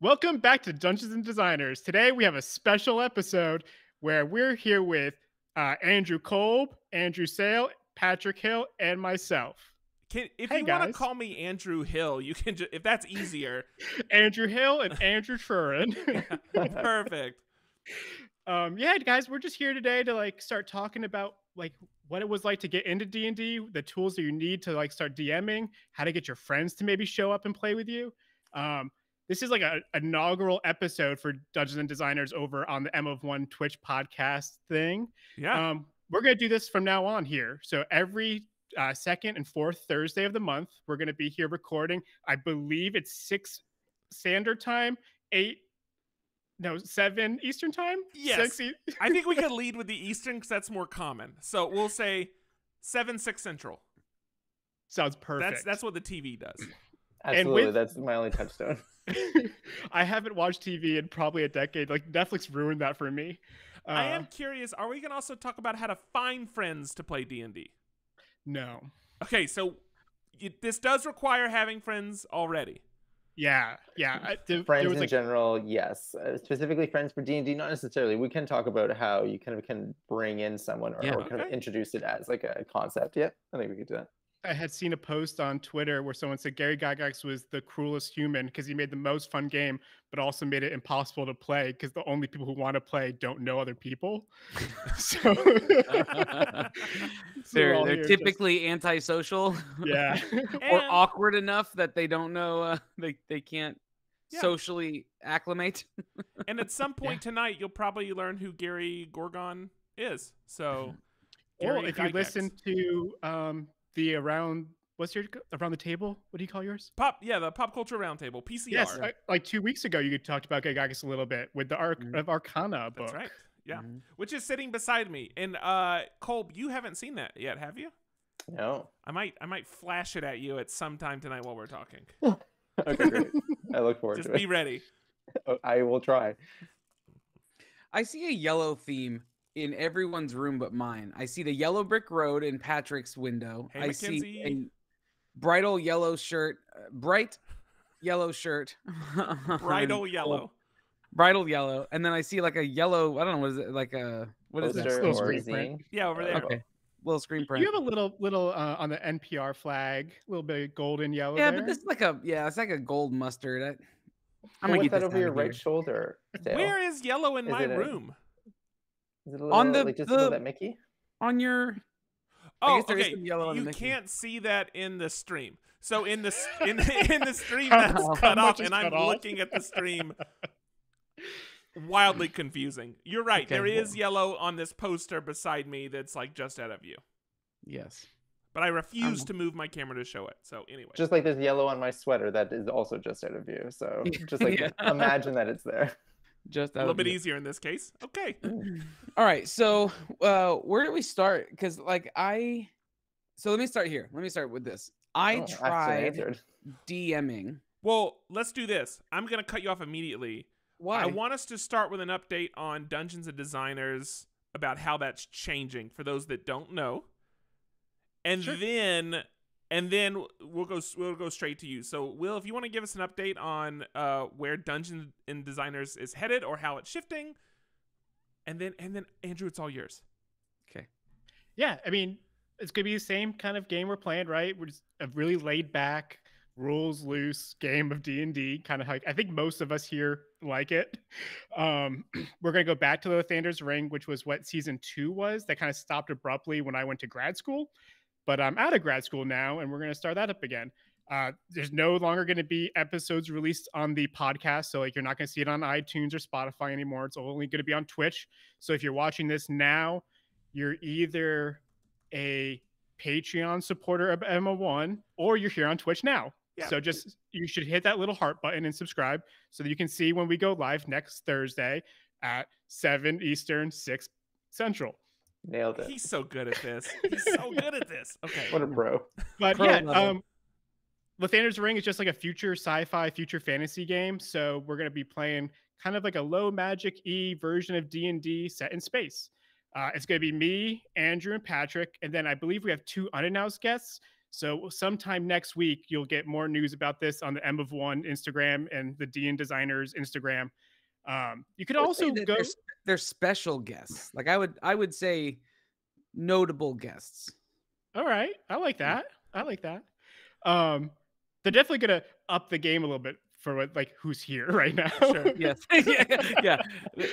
Welcome back to Dungeons and Designers. Today we have a special episode where we're here with Andrew Kolb, Andrew Sale, Patrick Hill, and myself. If Hey you want to guys, call me Andrew Hill, you can if that's easier. Andrew Hill and Andrew Trurin. Perfect. Yeah, guys, we're just here today to start talking about what it was like to get into D&D, the tools that you need to start DMing, how to get your friends to maybe show up and play with you. This is like an inaugural episode for Dungeons and Designers over on the M of One Twitch podcast thing. Yeah. We're going to do this from now on here. So every second and fourth Thursday of the month, we're going to be here recording. I believe it's 6 standard time, 7 Eastern time? Yes. I think we could lead with the Eastern because that's more common. So we'll say 7, 6 Central. Sounds perfect. That's what the TV does. Absolutely, that's my only touchstone. I haven't watched TV in probably a decade. Like, Netflix ruined that for me. I am curious, are we going to also talk about how to find friends to play D&D? No. Okay, so this does require having friends already. Yeah. Friends in general, yes. Specifically friends for D&D, not necessarily. We can talk about how you kind of can bring in someone or kind of introduce it as like a concept. Yeah, I think we could do that. I had seen a post on Twitter where someone said Gary Gygax was the cruelest human because he made the most fun game, but also made it impossible to play because the only people who want to play don't know other people. So they're typically antisocial, yeah, or awkward enough that they don't know they can't socially acclimate. And at some point tonight, you'll probably learn who Gary Gorgon is. So, well, if you listen to the around the table? What do you call yours? The pop culture roundtable, PCR. Yes, like 2 weeks ago, you talked about Gygax a little bit with the of Arcana book. That's right. Yeah, which is sitting beside me. And Kolb, you haven't seen that yet, have you? No. I might flash it at you at some time tonight while we're talking. Okay, great. I look forward to it. Just be ready. I will try. I see a yellow theme in everyone's room but mine. I see the yellow brick road in Patrick's window. Hey, I Mackenzie. see a bridal yellow shirt, bright yellow shirt. Bridal yellow. Bridal yellow. And then I see like a yellow, I don't know, what is it? Like a, what is that? Little screen print. Yeah, over there. Okay. Little screen print. You have a little on the NPR flag, a little bit of golden yellow. Yeah, there. but this is like it's like a gold mustard. I'm gonna get that over your right shoulder. Dale. Where is yellow in my room? Is it a little, on the like just below that Mickey? On your okay. You can't see that in the stream. So in the stream that's cut off, and I'm looking at the stream. Wildly confusing. You're right. Okay, there is yellow on this poster beside me that's like just out of view. Yes. But I refuse to move my camera to show it. So anyway. Just like there's yellow on my sweater that is also just out of view. So just like imagine that it's there. Just a little bit easier in this case. Okay. All right. So where do we start? Because so let me start here. Let me start with this. I tried DMing. Well, let's do this. I'm going to cut you off immediately. Why? I want us to start with an update on Dungeons and Designers about how that's changing for those that don't know. And then we'll go straight to you. So, Will, if you want to give us an update on where Dungeons and Designers is headed or how it's shifting, and then Andrew, it's all yours. Okay. Yeah, I mean, it's gonna be the same kind of game we're playing, right? We're just a really laid back, rules loose game of D&D, kind of like I think most of us here like it. We're gonna go back to the Lathander's Ring, which was what season 2 was. That kind of stopped abruptly when I went to grad school. But I'm out of grad school now, and we're going to start that up again. There's no longer going to be episodes released on the podcast. So you're not going to see it on iTunes or Spotify anymore. It's only going to be on Twitch. So if you're watching this now, you're either a Patreon supporter of MO1 or you're here on Twitch now. Yeah. So you should hit that little heart button and subscribe so that you can see when we go live next Thursday at 7 Eastern, 6 Central. Nailed it. He's so good at this. Okay. What a bro. But Lathander's Ring is just like a future sci-fi, future fantasy game. So we're going to be playing kind of like a low magic-y version of D&D set in space. It's going to be me, Andrew, and Patrick. And then I believe we have 2 unannounced guests. So sometime next week, you'll get more news about this on the M of One Instagram and the DN Designers Instagram. You could also go. They're special guests. Like I would say notable guests. All right, I like that. I like that. They're definitely gonna up the game a little bit for what, like, who's here right now. Sure. Yes. Yeah.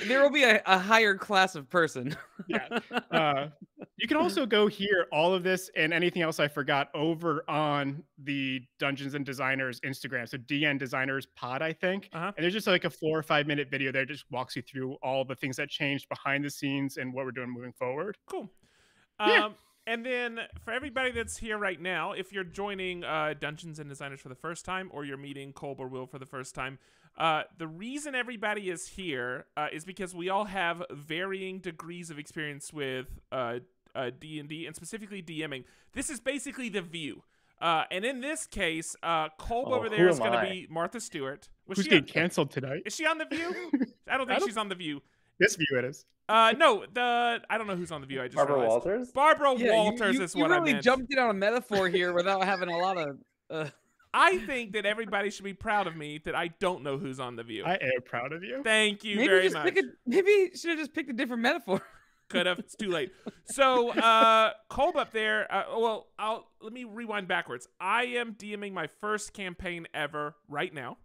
There will be a higher class of person. Yeah. You can also go hear all of this and anything else I forgot over on the Dungeons and Designers Instagram. So DN Designers Pod, I think. And there's just like a 4 or 5 minute video there, just walks you through all the things that changed behind the scenes and what we're doing moving forward. Cool. Yeah. And then for everybody that's here right now, if you're joining Dungeons and Designers for the first time, or you're meeting Kolb or Will for the first time, the reason everybody is here is because we all have varying degrees of experience with D&D, and specifically DMing. This is basically the view. And in this case, Kolb over there is going to be Martha Stewart. Who's getting canceled tonight? Is she on The View? I don't think she's on The View. This view it is. No, I don't know who's on The View. I just Barbara realized. Walters? Barbara Walters is what I meant. You really jumped in on a metaphor here without having a lot of... I think that everybody should be proud of me that I don't know who's on The View. I am proud of you. Thank you very much. Maybe you should have just picked a different metaphor. Could have. It's too late. So, Kolb up there. Let me rewind backwards. I am DMing my first campaign ever right now.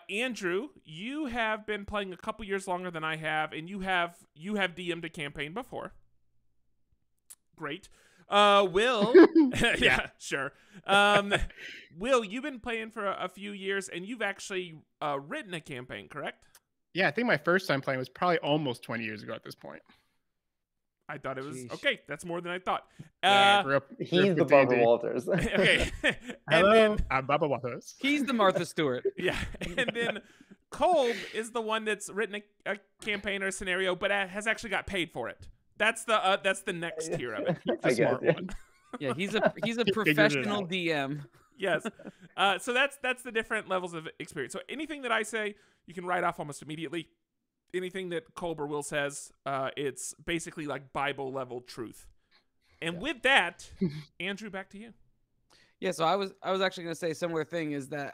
Andrew, you have been playing a couple years longer than I have, and you have DM'd a campaign before. Great. Will, yeah, sure. Will, you've been playing for a few years, and you've actually written a campaign, correct? Yeah, I think my first time playing was probably almost 20 years ago at this point. I thought it was okay. That's more than I thought. He's the Barbara Walters. Okay. Hello, I'm Barbara Walters. He's the Martha Stewart. Yeah, and then Kolb is the one that's written a campaign or a scenario, but has actually got paid for it. That's the next tier of it. I guess. One. Yeah, he's a professional DM. Yes. So that's the different levels of experience. So anything that I say, you can write off almost immediately. Anything that Kolb or Will says, it's basically like Bible level truth. And with that, Andrew, back to you. Yeah, so I was actually going to say a similar thing, is that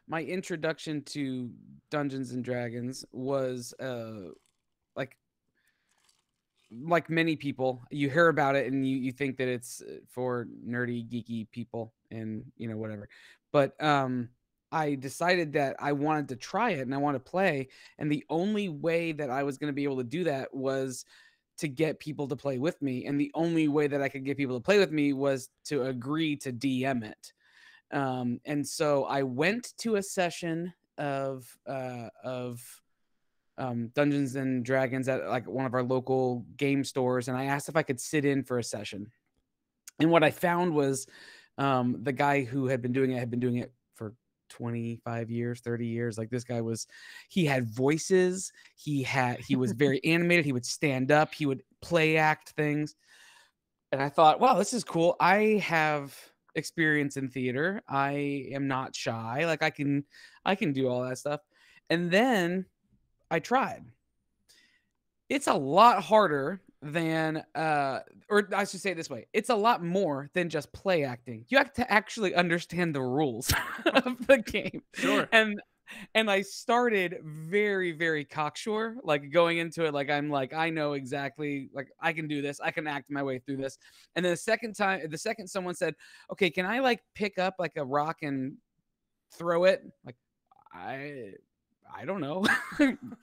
my introduction to Dungeons and Dragons was like many people, you hear about it and you think that it's for nerdy, geeky people and whatever. But I decided that I wanted to try it and I wanted to play. And the only way that I was going to be able to do that was to get people to play with me. And the only way that I could get people to play with me was to agree to DM it. And so I went to a session of Dungeons and Dragons at like one of our local game stores. And I asked if I could sit in for a session. And what I found was the guy who had been doing it for 25 years, 30 years. Like, this guy he had voices. He was very animated. He would stand up. He would play act things. And I thought, wow, this is cool. I have experience in theater. I am not shy. Like, I can do all that stuff. And then I tried. It's a lot harder than or I should say it this way, it's a lot more than just play acting. You have to actually understand the rules of the game. Sure. And I started very, very cocksure, like going into it like I know exactly, like I can do this, I can act my way through this. And then the second someone said, okay, can I like pick up like a rock and throw it? Like, I don't know.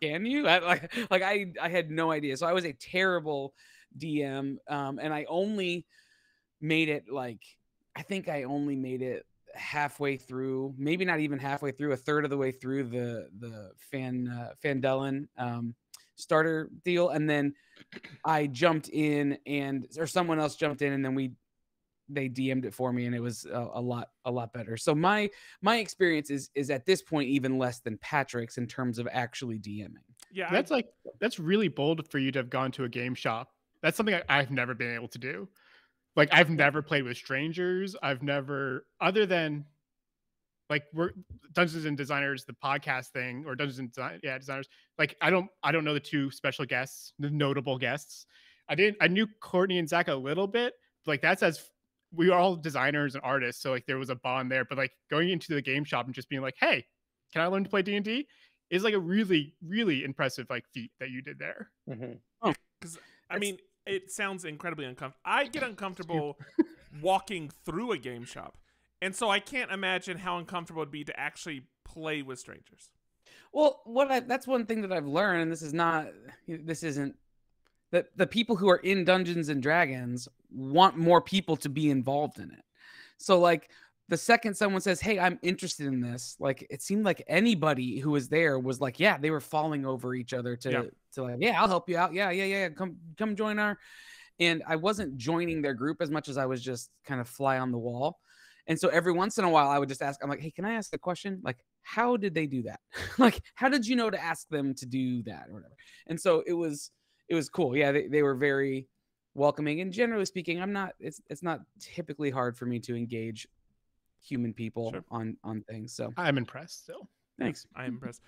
Can you? I had no idea. So I was a terrible DM. And I only made it I think I only made it halfway through, maybe not even halfway through, a third of the way through the Fandelen starter deal. And then I jumped in or someone else jumped in, and then they DM'd it for me, and it was a lot better. So my experience is at this point even less than Patrick's in terms of actually DMing. Yeah, that's really bold for you to have gone to a game shop. That's something I've never been able to do. Like, I've never played with strangers. I've never, other than like we're Dungeons and Designers, the podcast thing, or Dungeons and Designers. Like, I don't know the two special guests, the notable guests. I knew Courtney and Zach a little bit. Like, that's as we were all designers and artists, so like there was a bond there. But like going into the game shop and just being like, "Hey, can I learn to play D&D?" is like a really, really impressive like feat that you did there. Because I mean, it sounds incredibly uncomfortable. I get uncomfortable walking through a game shop, and so I can't imagine how uncomfortable it'd be to actually play with strangers. Well, that's one thing that I've learned, and this isn't the people who are in Dungeons and Dragons want more people to be involved in it. So like the second someone says, "Hey, I'm interested in this," like it seemed like anybody who was there was like, yeah, they were falling over each other to like, yeah, I'll help you out. Yeah. Come join our. And I wasn't joining their group as much as I was just kind of fly on the wall. And so every once in a while I would just ask, I'm like, "Hey, can I ask a question? Like, how did they do that? Like, how did you know to ask them to do that or whatever?" And so it was cool. Yeah, they were very welcoming. And generally speaking, it's not typically hard for me to engage human people on things. So I'm impressed still. Thanks. I'm impressed.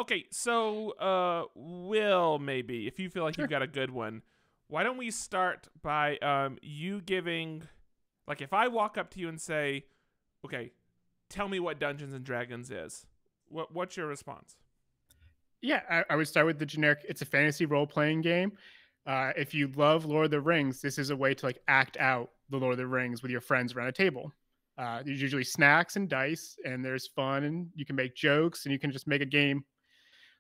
Okay, so Will, maybe if you feel like you've got a good one, why don't we start by you giving, like, if I walk up to you and say, "Okay, tell me what Dungeons and Dragons is," what's your response? Yeah, I would start with the generic. It's a fantasy role-playing game. If you love Lord of the Rings, this is a way to like act out the Lord of the Rings with your friends around a table. There's usually snacks and dice, and there's fun, and you can make jokes, and you can just make a game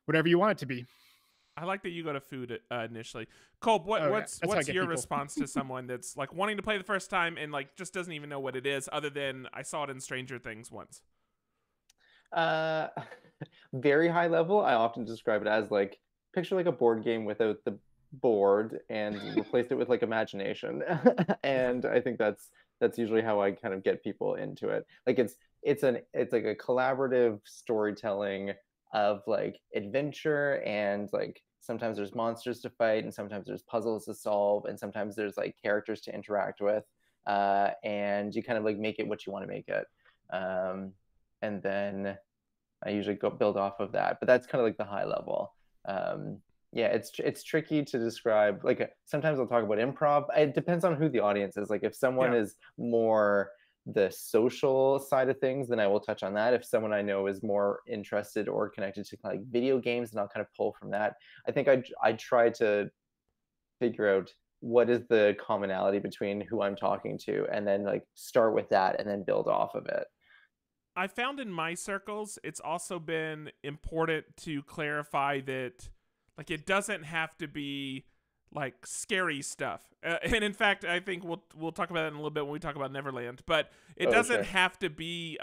whatever you want it to be. I like that you go to food initially. Colb, what's your response to someone that's like wanting to play the first time and like just doesn't even know what it is, other than I saw it in Stranger Things once? Very high level. I often describe it as like, picture like a board game without the board and replace it with like imagination. And I think that's usually how I kind of get people into it. Like it's like a collaborative storytelling of like adventure, and like sometimes there's monsters to fight, and sometimes there's puzzles to solve, and sometimes there's like characters to interact with, and you kind of like make it what you want to make it. And then I usually build off of that, but that's kind of like the high level. Yeah, it's tricky to describe. Like sometimes I'll talk about improv. It depends on who the audience is. Like if someone is more the social side of things, then I will touch on that. If someone I know is more interested or connected to like video games, then I'll kind of pull from that. I think I try to figure out what is the commonality between who I'm talking to, and then like start with that and then build off of it. I found in my circles, it's also been important to clarify that, like, it doesn't have to be like scary stuff. And in fact, I think we'll talk about that in a little bit when we talk about Neverland. But it doesn't have to be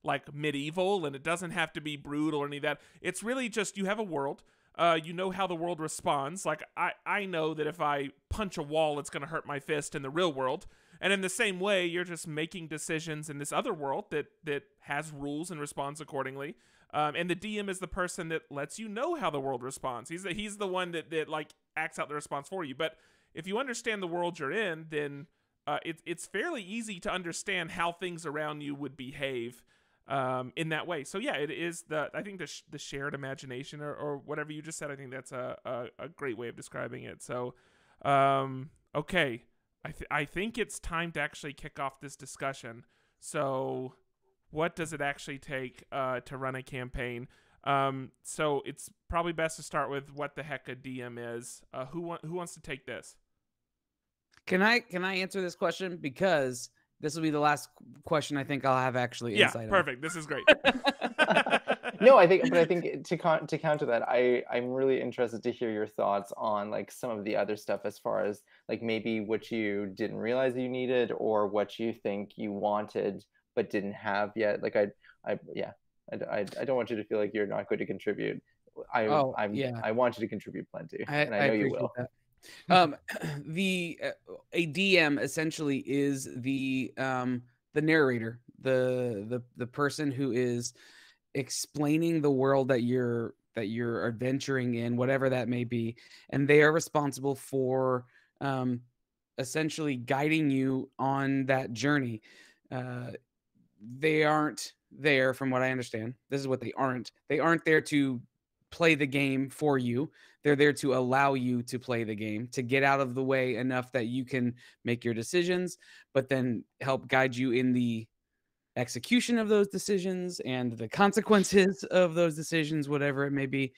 like medieval, and it doesn't have to be brutal or any of that. It's really just you have a world. You know how the world responds. Like I know that if I punch a wall, it's going to hurt my fist in the real world. And in the same way, you're just making decisions in this other world that has rules and responds accordingly. And the DM is the person that lets you know how the world responds. He's the one that like acts out the response for you. But if you understand the world you're in, then it's fairly easy to understand how things around you would behave in that way. So yeah, it is I think the shared imagination or whatever you just said. I think that's a great way of describing it. So okay. I think it's time to actually kick off this discussion. So what does it actually take to run a campaign? So it's probably best to start with what the heck a DM is. Who wants to take this? Can I answer this question? Because this will be the last question I think I'll have actually insight on. Perfect. This is great. No, I think to counter that, I'm really interested to hear your thoughts on like some of the other stuff, as far as like maybe what you didn't realize you needed, or what you think you wanted but didn't have yet. Like I don't want you to feel like you're not going to contribute. I want you to contribute plenty, and I know you will. That. A DM essentially is the narrator, the person who is explaining the world that you're adventuring in, whatever that may be, and they are responsible for essentially guiding you on that journey. They aren't there, from what I understand. This is what they aren't. They aren't there to play the game for you. They're there to allow you to play the game, to get out of the way enough that you can make your decisions, but then help guide you in the execution of those decisions and the consequences of those decisions, whatever it may be.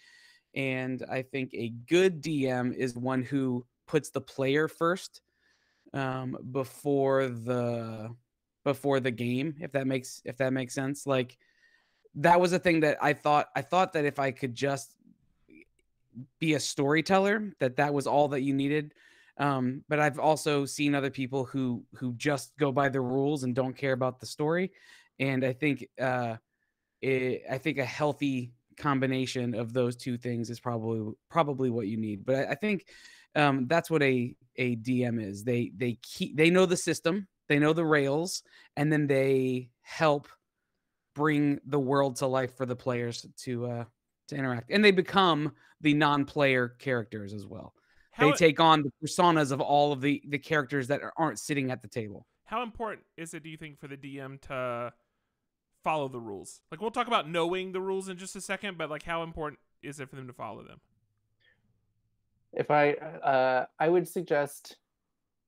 And I think a good DM is one who puts the player first, before the game, if that makes sense. Like, that was a thing that I thought that if I could just be a storyteller, that was all that you needed. But I've also seen other people who just go by the rules and don't care about the story. And I think a healthy combination of those two things is probably what you need. But I think that's what a DM is. They know the system, they know the rails, and then they help bring the world to life for the players to interact, and they become the non-player characters as well. They take on the personas of all of the characters that aren't sitting at the table. How important is it, do you think, for the DM to follow the rules? Like, we'll talk about knowing the rules in just a second, but like, how important is it for them to follow them? If I would suggest,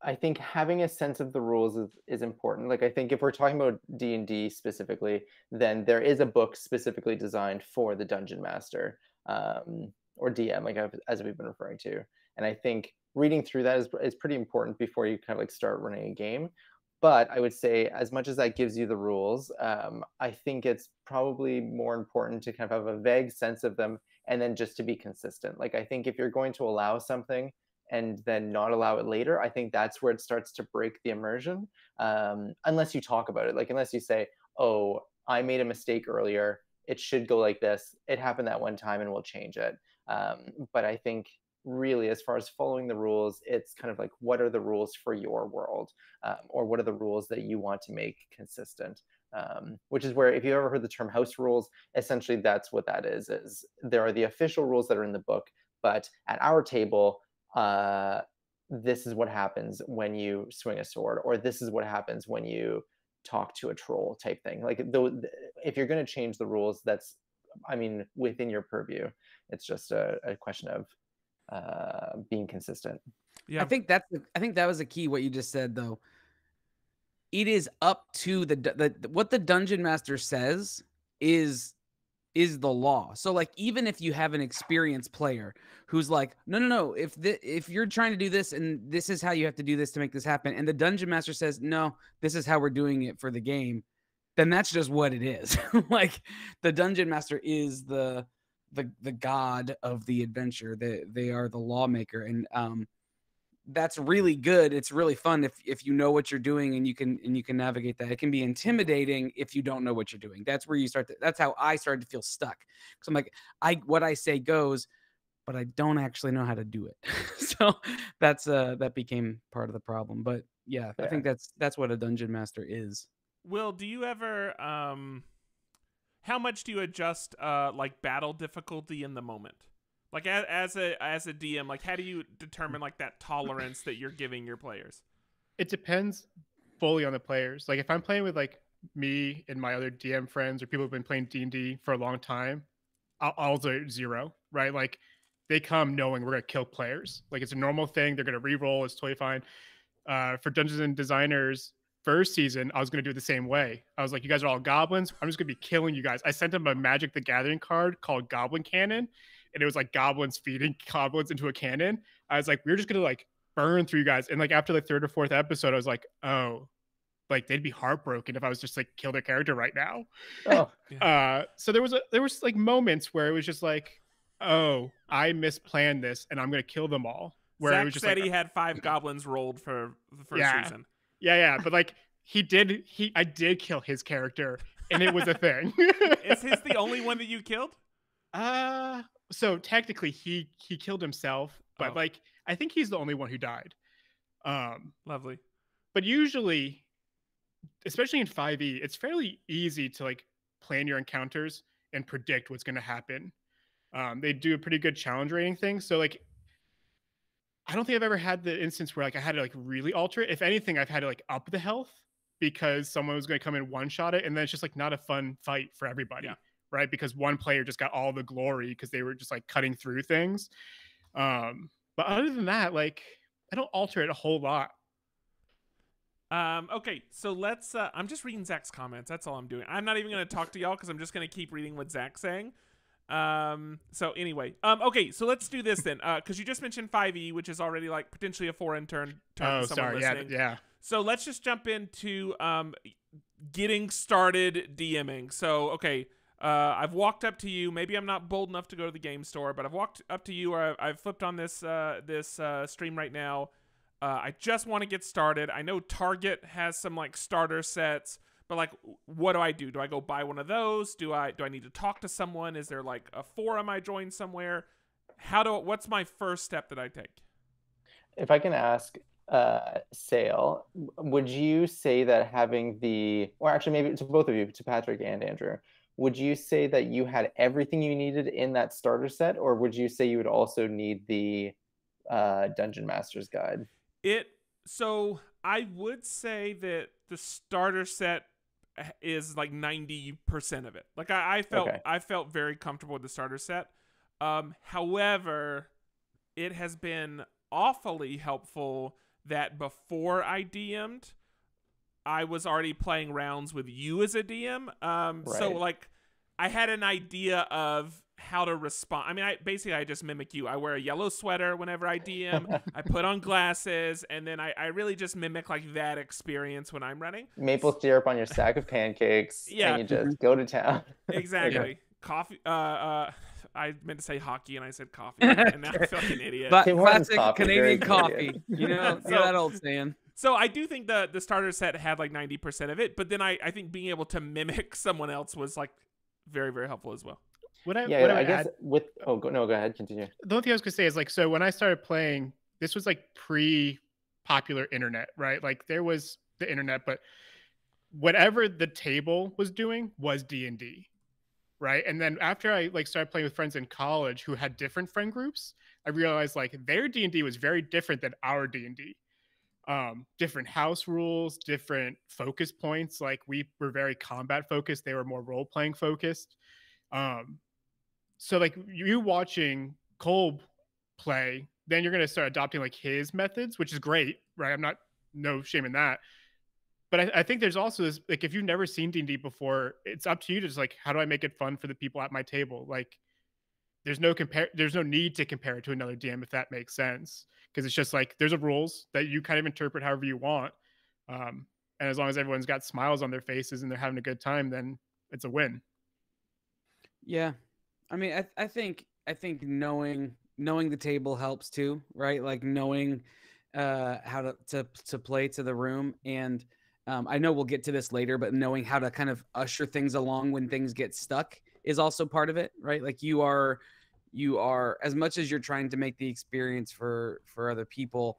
I think having a sense of the rules is important. Like, I think if we're talking about D&D specifically, then there is a book specifically designed for the dungeon master, or DM, like as we've been referring to. And I think reading through that is pretty important before you kind of like start running a game. But I would say, as much as that gives you the rules, I think it's probably more important to kind of have a vague sense of them, and then just to be consistent. Like, I think if you're going to allow something and then not allow it later, I think that's where it starts to break the immersion. Unless you talk about it, like unless you say, oh, I made a mistake earlier, it should go like this, it happened that one time and we'll change it. But I think really, as far as following the rules, it's kind of like, what are the rules for your world, or what are the rules that you want to make consistent? Which is where, if you ever heard the term house rules, essentially that's what that is there are the official rules that are in the book, but at our table, this is what happens when you swing a sword, or this is what happens when you talk to a troll, type thing. Like, if you're going to change the rules, that's, I mean, within your purview. It's just a question of being consistent. Yeah, I think that was the key, what you just said, though. It is up to the what the dungeon master says is the law. So like, even if you have an experienced player who's like, no, if you're trying to do this and this is how you have to do this to make this happen, and the dungeon master says, no, this is how we're doing it for the game, then that's just what it is. Like, the dungeon master is the god of the adventure. They are the lawmaker, and that's really good. It's really fun if you know what you're doing and you can navigate that. It can be intimidating if you don't know what you're doing. That's where you that's how I started to feel stuck. Because I'm like, what I say goes, but I don't actually know how to do it. So that became part of the problem. But yeah, I think that's what a dungeon master is. Will, do you ever how much do you adjust like battle difficulty in the moment? Like, as a DM, like, how do you determine like that tolerance that you're giving your players? It depends fully on the players. Like, if I'm playing with like me and my other DM friends, or people who've been playing D&D for a long time, I'll do 0, right? Like, they come knowing we're gonna kill players. Like, it's a normal thing. They're gonna re-roll. It's totally fine. For Dungeons and Designers first season, I was gonna do it the same way. I was like, you guys are all goblins. I'm just gonna be killing you guys. I sent them a Magic the Gathering card called Goblin Cannon, and it was like goblins feeding goblins into a cannon. I was like, we're just gonna like burn through you guys. And like, after the 3rd or 4th episode, I was like, oh, like, they'd be heartbroken if I was just like kill their character right now. Oh, yeah. So there was like moments where it was just like, oh, I misplanned this and I'm gonna kill them all. Where Zach it was just said like, he had 5 goblins rolled for the first season. Yeah, but like, I did kill his character, and it was a thing. Is his the only one that you killed? So technically he killed himself, but like, I think he's the only one who died. Lovely. But usually, especially in 5e, it's fairly easy to like plan your encounters and predict what's going to happen. They do a pretty good challenge rating thing. So like, I don't think I've ever had the instance where like I had to like really alter it. If anything, I've had to like up the health because someone was going to come in one shot it, and then it's just like not a fun fight for everybody. Yeah. right? Because one player just got all the glory because they were just like cutting through things. But other than that, like I don't alter it a whole lot. Okay, so let's I'm just reading Zach's comments. That's all I'm doing. I'm not even going to talk to y'all because I'm just going to keep reading what Zach's saying. So anyway, okay, so let's do this then. Because you just mentioned 5e, which is already like potentially a foreign term Oh, to someone sorry. listening. Yeah. So let's just jump into getting started DMing. So okay, I've walked up to you. Maybe I'm not bold enough to go to the game store, but I've walked up to you, or I've flipped on this stream right now. I just want to get started. I know Target has some like starter sets, but like, what do I do? Do I go buy one of those? Do I need to talk to someone? Is there like a forum I join somewhere? What's my first step that I take? If I can ask, Sale, would you say that having or actually maybe to both of you, to Patrick and Andrew, would you say that you had everything you needed in that starter set, or would you say you would also need the Dungeon Master's Guide? So I would say that the starter set is like 90% of it. Like I felt very comfortable with the starter set. However, it has been awfully helpful that before I DM'd, I was already playing rounds with you as a DM. So like I had an idea of how to respond. I mean, I just mimic you. I wear a yellow sweater whenever I DM. I put on glasses, and then I really just mimic like that experience when I'm running. Maple syrup on your sack of pancakes, yeah, and you just go to town. Exactly. Yeah. Coffee. I meant to say hockey, and I said coffee, and now I feel like an idiot. But classic Canadian coffee. You know that old saying. So I do think the starter set had like 90% of it, but then I think being able to mimic someone else was like very, very helpful as well. I guess with go ahead, continue. The only thing I was gonna say is like, so when I started playing, this was like pre-popular internet, right? Like there was the internet, but whatever the table was doing was D&D, right? And then after I like started playing with friends in college who had different friend groups, I realized like their D&D was very different than our D&D. Different house rules, different focus points. Like we were very combat focused, they were more role-playing focused. So like you watching Kolb play, then you're going to start adopting like his methods, which is great, right? I'm not, no shame in that. But I think there's also this, like, if you've never seen D&D before, it's up to you to just like, how do I make it fun for the people at my table? Like there's no need to compare it to another DM, if that makes sense. Cause it's just like, there's a rules that you kind of interpret however you want. And as long as everyone's got smiles on their faces and they're having a good time, then it's a win. Yeah. I mean, I think knowing the table helps too, right? Like knowing how to play to the room, and I know we'll get to this later, but knowing how to kind of usher things along when things get stuck is also part of it, right? Like you are as much as you're trying to make the experience for other people,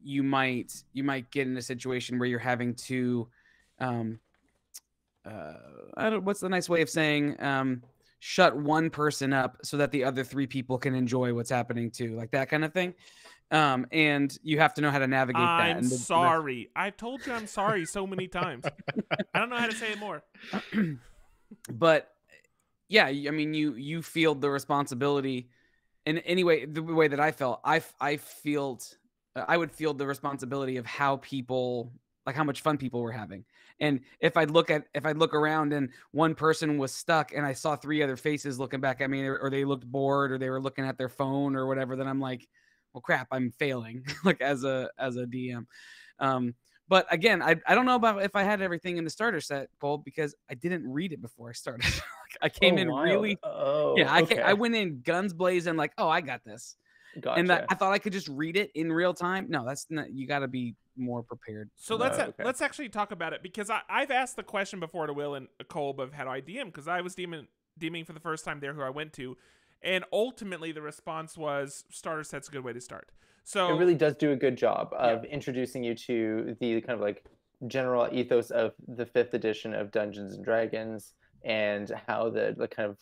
you might get in a situation where you're having to what's the nice way of saying shut one person up so that the other three people can enjoy what's happening too, like that kind of thing. And you have to know how to navigate that. I'm sorry. I've told you I'm sorry so many times. I don't know how to say it more. But yeah, I mean, you feel the responsibility. And anyway, the way that I felt, I would feel the responsibility of how people, like how much fun people were having. And if I'd look around and one person was stuck and I saw three other faces looking back at me, or they looked bored, or they were looking at their phone or whatever, then I'm like, well, crap, I'm failing like as a DM. But again, I don't know about if I had everything in the starter set, Cole, because I didn't read it before I started. I came in really, I went in guns blazing, like, oh, I got this. Gotcha. And I thought I could just read it in real time. No, that's not. You got to be more prepared. So let's actually talk about it, because I've asked the question before to Will and Kolb of how do I DM, because I was DMing for the first time there, who I went to, and ultimately the response was starter set's a good way to start. So it really does do a good job of introducing you to the kind of like general ethos of the 5th edition of Dungeons and Dragons, and how the kind of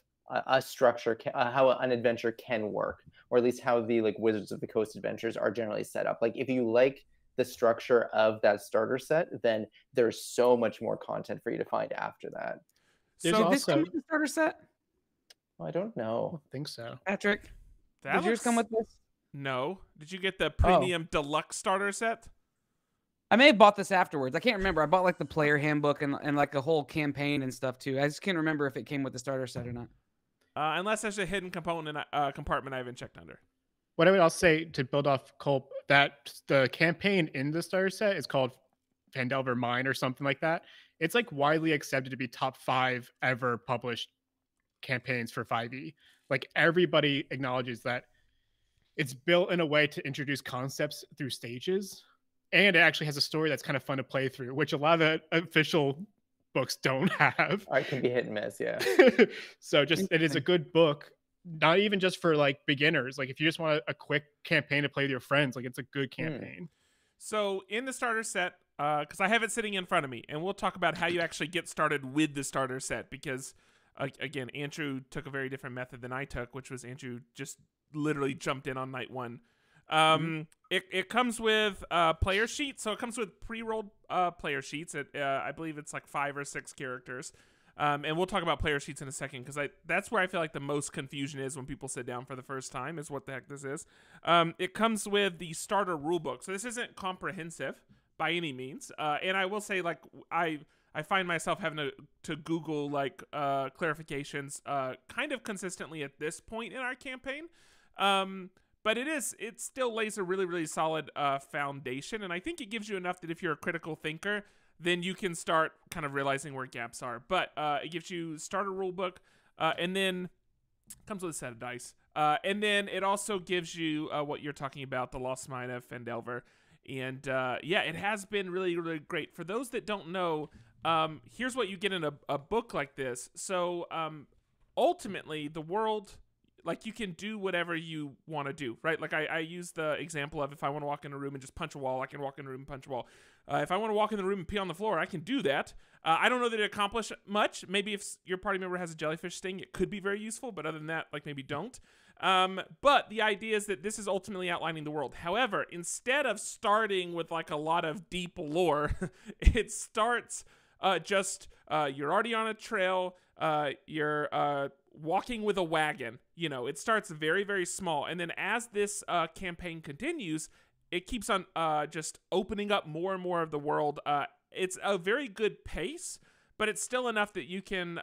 a structure, how an adventure can work, or at least how the like Wizards of the Coast adventures are generally set up. Like if you like the structure of that starter set, then there's so much more content for you to find after that. There's So Did this come also, with the starter set, I don't I know. don't think so. Patrick? that Did yours come looks- with this? No. Did you get the premium deluxe starter set? I may have bought this afterwards. I can't remember. I bought like the player handbook and like a whole campaign and stuff too. I just can't remember if it came with the starter set or not. Unless there's a hidden component compartment I haven't checked under. What I would also say to build off Cole, that the campaign in the starter set is called Phandelver Mine or something like that. It's like widely accepted to be top 5 ever published campaigns for 5e. Like everybody acknowledges that it's built in a way to introduce concepts through stages, and it actually has a story that's kind of fun to play through, which a lot of the official books don't have. It can be hit and miss, yeah. So just it is a good book, not even just for like beginners. Like if you just want a quick campaign to play with your friends, like it's a good campaign. So in the starter set, because I have it sitting in front of me, and we'll talk about how you actually get started with the starter set, because again, Andrew took a very different method than I took, which was Andrew just literally jumped in on night 1. It comes with player sheets, so it comes with pre-rolled player sheets. I believe it's like 5 or 6 characters, and we'll talk about player sheets in a second, because that's where I feel like the most confusion is when people sit down for the first time, is what the heck this is. It comes with the starter rulebook, so this isn't comprehensive by any means, and I will say, like, I find myself having to Google like clarifications kind of consistently at this point in our campaign. But it still lays a really, really solid foundation, and I think it gives you enough that if you're a critical thinker, then you can start kind of realizing where gaps are. But it gives you starter rulebook, and then comes with a set of dice. And then it also gives you what you're talking about, the Lost Mine of Phandelver. And yeah, it has been really, really great. For those that don't know, here's what you get in a book like this. So ultimately, the world, like, you can do whatever you want to do, right? Like I use the example of, if I want to walk in a room and just punch a wall, I can walk in a room and punch a wall. If I want to walk in the room and pee on the floor, I can do that. I don't know that it accomplishes much. Maybe if your party member has a jellyfish sting, it could be very useful, but other than that, like, maybe don't. But the idea is that this is ultimately outlining the world. However, instead of starting with like a lot of deep lore, it starts you're already on a trail, you're walking with a wagon. You know, it starts very, very small, and then as this campaign continues, it keeps on just opening up more and more of the world. It's a very good pace, but it's still enough that you can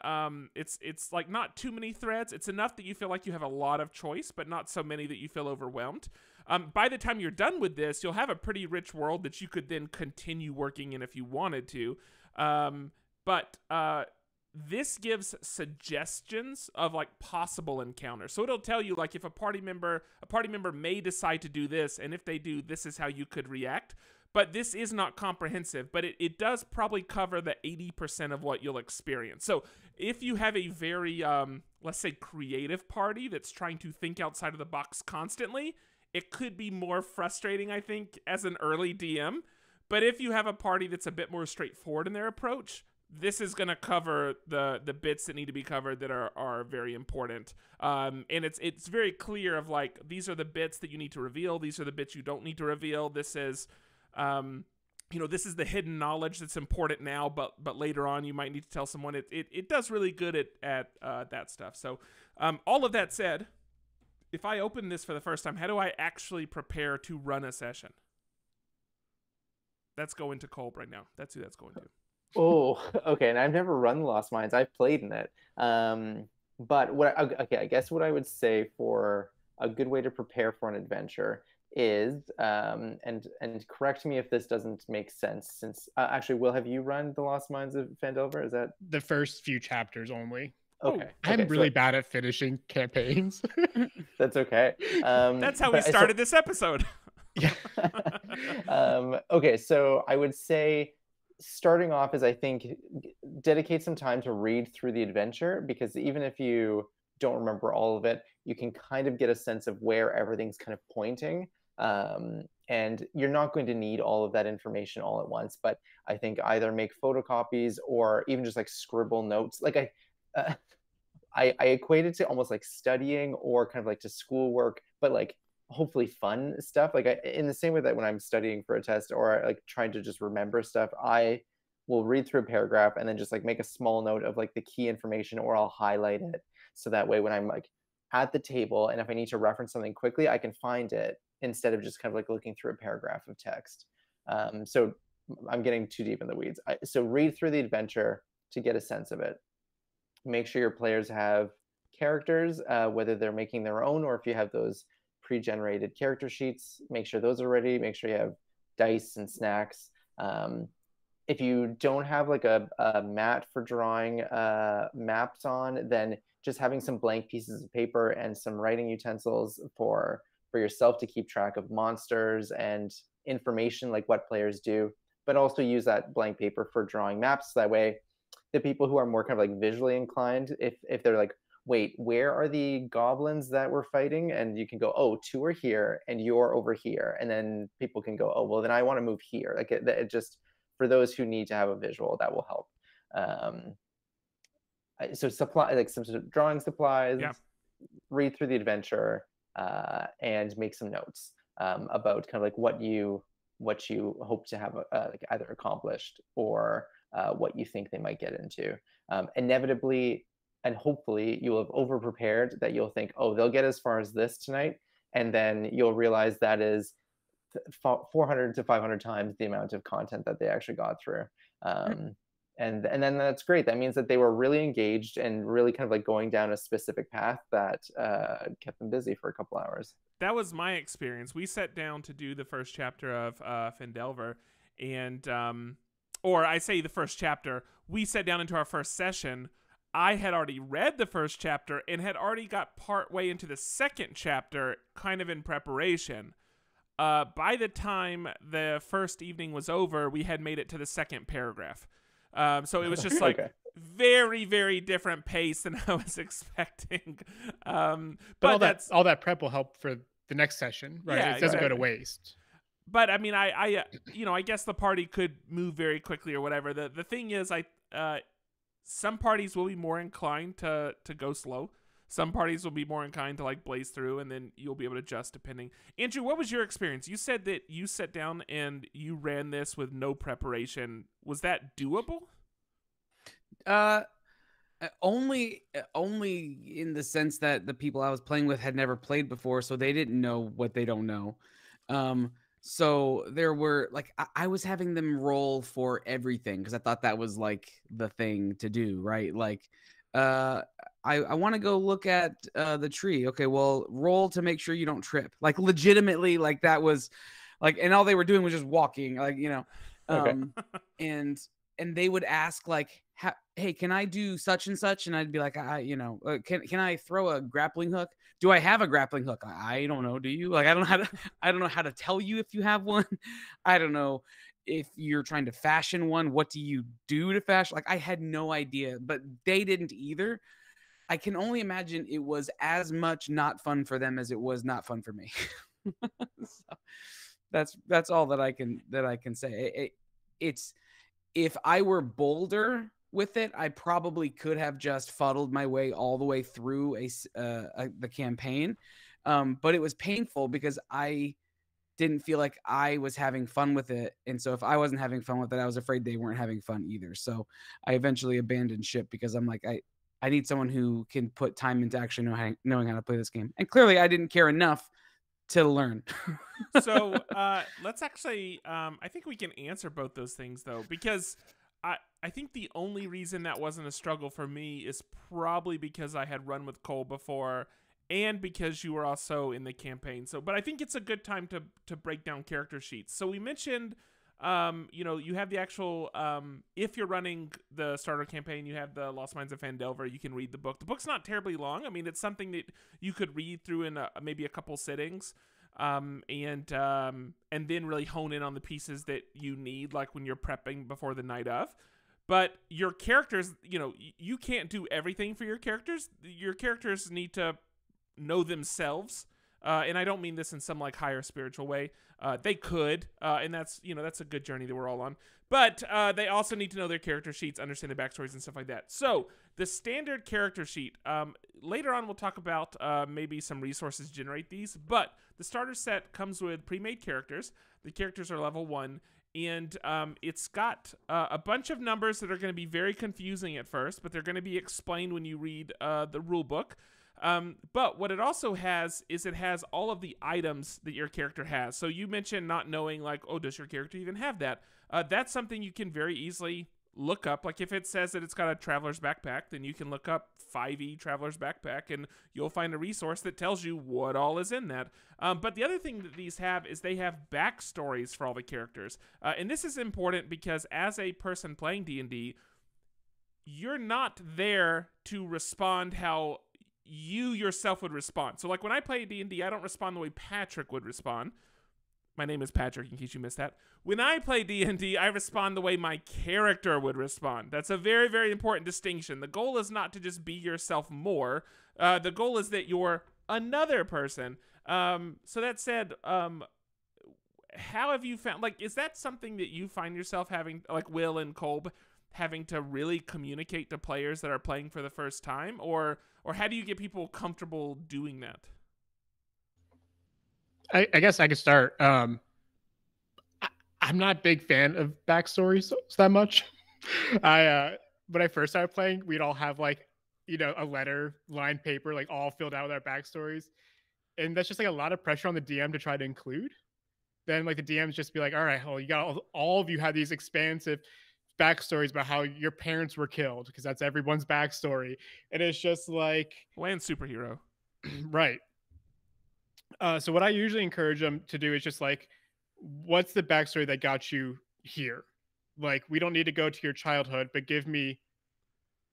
it's like not too many threads. It's enough that you feel like you have a lot of choice, but not so many that you feel overwhelmed. By the time you're done with this, you'll have a pretty rich world that you could then continue working in if you wanted to. But this gives suggestions of like possible encounters. So it'll tell you, like, if a party member may decide to do this, and if they do, this is how you could react. But this is not comprehensive, but it does probably cover the 80% of what you'll experience. So if you have a very, let's say, creative party that's trying to think outside of the box constantly, it could be more frustrating, I think, as an early DM. But if you have a party that's a bit more straightforward in their approach, this is going to cover the bits that need to be covered that are very important. And it's very clear of, like, these are the bits that you need to reveal. These are the bits you don't need to reveal. This is, this is the hidden knowledge that's important now, but later on you might need to tell someone. It does really good at that stuff. So all of that said, if I open this for the first time, how do I actually prepare to run a session? That's going to Kolb right now. That's who that's going to. Oh, okay. And I've never run Lost Mines. I've played in it. But I guess what I would say for a good way to prepare for an adventure is, and correct me if this doesn't make sense, since actually, Will, have you run the Lost Mines of Phandelver? Is that The first few chapters only. okay? I'm really bad at finishing campaigns. That's okay. That's how we started this episode. Yeah. Okay, so I would say, starting off is, I think, dedicate some time to read through the adventure, because even if you don't remember all of it, you can kind of get a sense of where everything's kind of pointing. And you're not going to need all of that information all at once, but I think either make photocopies or even just like scribble notes. Like I equate it to almost like studying or kind of like to schoolwork, but like hopefully fun stuff. Like in the same way that when I'm studying for a test or like trying to just remember stuff, I we'll read through a paragraph and then just like make a small note of like the key information, or I'll highlight it so that way when I'm like at the table and if I need to reference something quickly, I can find it instead of just kind of like looking through a paragraph of text. So I'm getting too deep in the weeds. So read through the adventure to get a sense of it. Make sure your players have characters, whether they're making their own or if you have those pre-generated character sheets, make sure those are ready. Make sure you have dice and snacks. If you don't have like a mat for drawing maps on, then just having some blank pieces of paper and some writing utensils for yourself to keep track of monsters and information like what players do, but also use that blank paper for drawing maps. That way, the people who are more kind of like visually inclined, if they're like, wait, where are the goblins that we're fighting? And you can go, oh, 2 are here and you're over here. And then people can go, oh, well, then I want to move here. Like it just, for those who need to have a visual, that will help. So supply, like some sort of drawing supplies, read through the adventure, and make some notes about kind of like what you hope to have like either accomplished or what you think they might get into. Inevitably and hopefully you will have over prepared, that you'll think, oh, they'll get as far as this tonight, and then you'll realize that is 400 to 500 times the amount of content that they actually got through. And then that's great. That means that they were really engaged and really kind of like going down a specific path that kept them busy for a couple hours. That was my experience. We sat down to do the first chapter of Fendelver, and or I say the first chapter. We sat down into our first session. I had already read the first chapter and had already got part way into the second chapter, kind of in preparation. By the time the first evening was over, we had made it to the second paragraph. So it was just like very, very different pace than I was expecting. But all that prep will help for the next session, right? Yeah, it doesn't go to waste. But I mean, I guess the party could move very quickly or whatever. The thing is, some parties will be more inclined to go slow. Some parties will be more inclined to like blaze through, and then you'll be able to adjust depending. Andrew, what was your experience? You said that you sat down and you ran this with no preparation. Was that doable? Only in the sense that the people I was playing with had never played before, so they didn't know what they don't know. So there were like I was having them roll for everything because I thought that was like the thing to do, right? Like I want to go look at the tree. Okay, well, roll to make sure you don't trip. Like legitimately, like that was like, and all they were doing was just walking, like, you know. And they would ask like, hey, can I do such and such? And I'd be like, can I throw a grappling hook? Do I have a grappling hook? I don't know. Do you? Like, I don't know how to tell you if you have one. I don't know if you're trying to fashion one. What do you do to fashion? Like, I had no idea, but they didn't either. I can only imagine it was as much not fun for them as it was not fun for me. So that's all that I can say. It's if I were bolder with it, I probably could have just fuddled my way all the way through the campaign. But it was painful because I didn't feel like I was having fun with it. And so if I wasn't having fun with it, I was afraid they weren't having fun either. So I eventually abandoned ship because I'm like, I need someone who can put time into actually knowing how to play this game. And clearly I didn't care enough to learn. So let's actually, I think we can answer both those things though, because I think the only reason that wasn't a struggle for me is probably because I had run with Cole before and because you were also in the campaign. So, but I think it's a good time to break down character sheets. So we mentioned, you have the actual, if you're running the starter campaign, you have the Lost Mines of Phandelver, you can read the book. The book's not terribly long. I mean, it's something that you could read through in maybe a couple sittings. And then really hone in on the pieces that you need, like when you're prepping before the night of. But your characters, you can't do everything for your characters. Your characters need to know themselves. And I don't mean this in some like higher spiritual way. They could, and that's a good journey that we're all on. But they also need to know their character sheets, understand their backstories and stuff like that. So the standard character sheet, later on we'll talk about maybe some resources to generate these. But the starter set comes with pre-made characters. The characters are level 1. and it's got a bunch of numbers that are going to be very confusing at first, but they're going to be explained when you read the rule book. But what it also has is it has all of the items that your character has. So you mentioned not knowing, like, oh, does your character even have that? That's something you can very easily look up. Like, if it says that it's got a traveler's backpack, then you can look up 5e traveler's backpack, and you'll find a resource that tells you what all is in that. But the other thing that these have is they have backstories for all the characters. And this is important because as a person playing D&D, you're not there to respond how you yourself would respond. So, like, when I play D&D, I don't respond the way Patrick would respond. My name is Patrick, in case you missed that. When I play D&D, I respond the way my character would respond. That's a very, very important distinction. The goal is not to just be yourself more. The goal is that you're another person. So that said, how have you found, like, is that something that you find yourself having, like Will and Kolb, having to really communicate to players that are playing for the first time? Or how do you get people comfortable doing that? I guess I could start. I'm not a big fan of backstories that much. When I first started playing, we'd all have, like, a letter, lined paper, like, all filled out with our backstories, and that's just like a lot of pressure on the DM to try to include. Then, like, the DMs just be like, all right, well, you got all of you have these expansive backstories about how your parents were killed, because that's everyone's backstory, and it's just like, Land superhero. right. So what I usually encourage them to do is just like, what's the backstory that got you here? Like, we don't need to go to your childhood, but give me